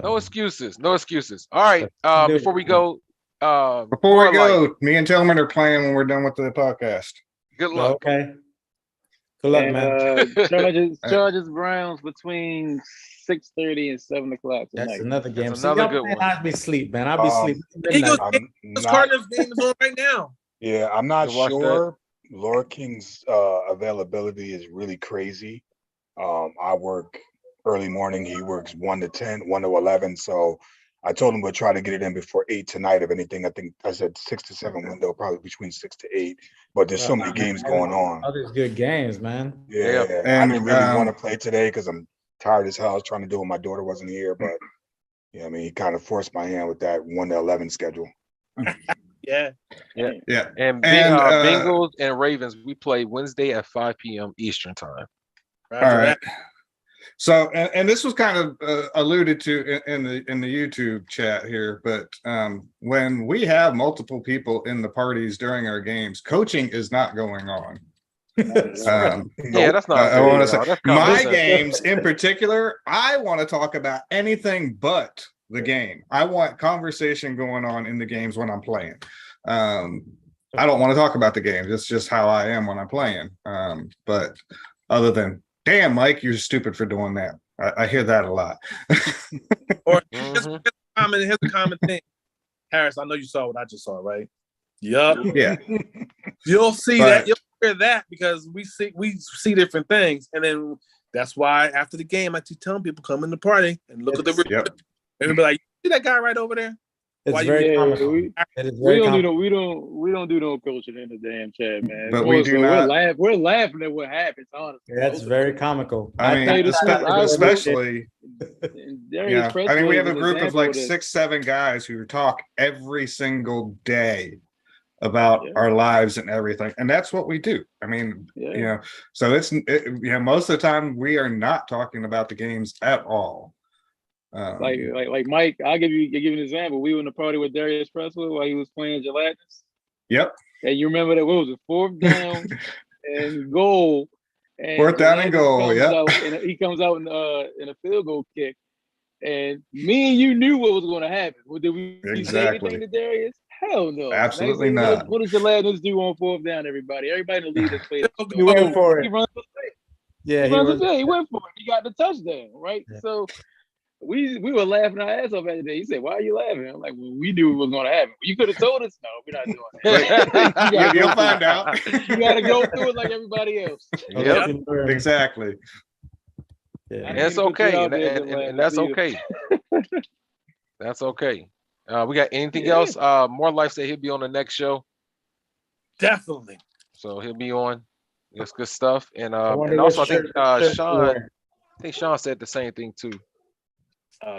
No excuses. No excuses. All right. Before we go, before we go, me and Tillman are playing when we're done with the podcast. Good luck. Okay. Good luck, man. Chargers Browns between 6:30 and 7 o'clock tonight. That's another game. That's another good one. I'll be asleep, man. I'll be sleeping. Eagles Cardinals game is on right now. Yeah, I'm not You watch sure. Laura King's availability is really crazy. I work early morning. He works 1 to 10, 1 to 11. So I told him we'll try to get it in before 8 tonight. If anything, I think I said 6 to 7 window, probably between 6 to 8. But there's so many games going on. All these good games, man. Yeah. And, I didn't really want to play today because I'm tired as hell. I was trying to do it. My daughter wasn't here, but yeah, I mean, he kind of forced my hand with that 1 to 11 schedule. Yeah. And Bengals and Ravens, we play Wednesday at 5 p.m. Eastern time. All right. So, and this was kind of alluded to in the YouTube chat here, but when we have multiple people in the parties during our games, coaching is not going on. Yeah, that's not. I want to say that's my games in particular. I want to talk about anything but the game. I want conversation going on in the games when I'm playing. I don't want to talk about the games. It's just how I am when I'm playing. But other than "Damn, Mike, you're stupid for doing that." I hear that a lot. Or Mhm. here's a common thing. Harris, I know you saw what I just saw, right? Yup. Yeah, You'll see But- that. You'll hear that because we see different things, and then that's why after the game, I keep telling people come in the party and look at the. yep. And they'll be like, "You see that guy right over there?" It's Why you- very Yeah, comical. we- It is We very don't do comical. no we don't do no coaching in the damn chat, man. But More we do so, not- we're laughing at what happens, honestly. That's very comical. I mean, tell you the truth, I will- especially, And yeah. Darius I Prescott mean, we is have a an group of example like this. 6-7 guys who talk every single day about Yeah. our lives and everything, and that's what we do. I mean, Yeah. so most of the time we are not talking about the games at all. Like Mike, I'll give you an example. We were in the party with Darius Prescott while he was playing gelatinous. Yep. And you remember that, what was it, 4th down and goal. And 4th down and Gelatinous goal, comes yep. out, and he comes out in a field goal kick. And me and you knew what was going to happen. Well, did we say Exactly. anything to Darius? Hell no. Absolutely Next thing, not. What does Gelatinous do on 4th down, everybody? Everybody in the league has played. He went for He it. runs the play. Yeah, He went for it. He got the touchdown, right? Yeah. So we were laughing our ass off at day. He said, "Why are you laughing?" I'm like, "Well, we knew it was going to happen. You could have told us." No, we're not doing that. You'll find out. You got to go through it like everybody else. Yep. Exactly. Yeah. And it's I need to put okay, you out and, there, and, Glenn. and that's See you. okay. That's okay. We got anything Yeah. else? More Life said he'll be on the next show, Definitely. so he'll be on. That's good stuff. And wonder and what also I think shirt Sean, he I think Sean said the same thing too.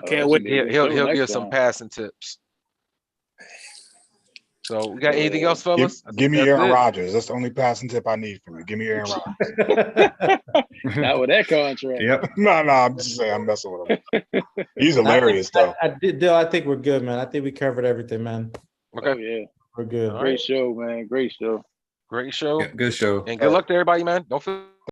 Can't wait. He'll give some passing tips. So we got anything else, fellas? I think Give me that's Aaron it. Rodgers. That's the only passing tip I need from you. Give me Aaron Rodgers. Not with that contract. Yep. No, I'm just saying I'm messing with him. He's hilarious though. Dill, I think we're good, man. I think we covered everything, man. Okay, Oh, yeah. We're good. All right. Great show, man. Great show. great show, Good show. and good luck to everybody, man. Don't feel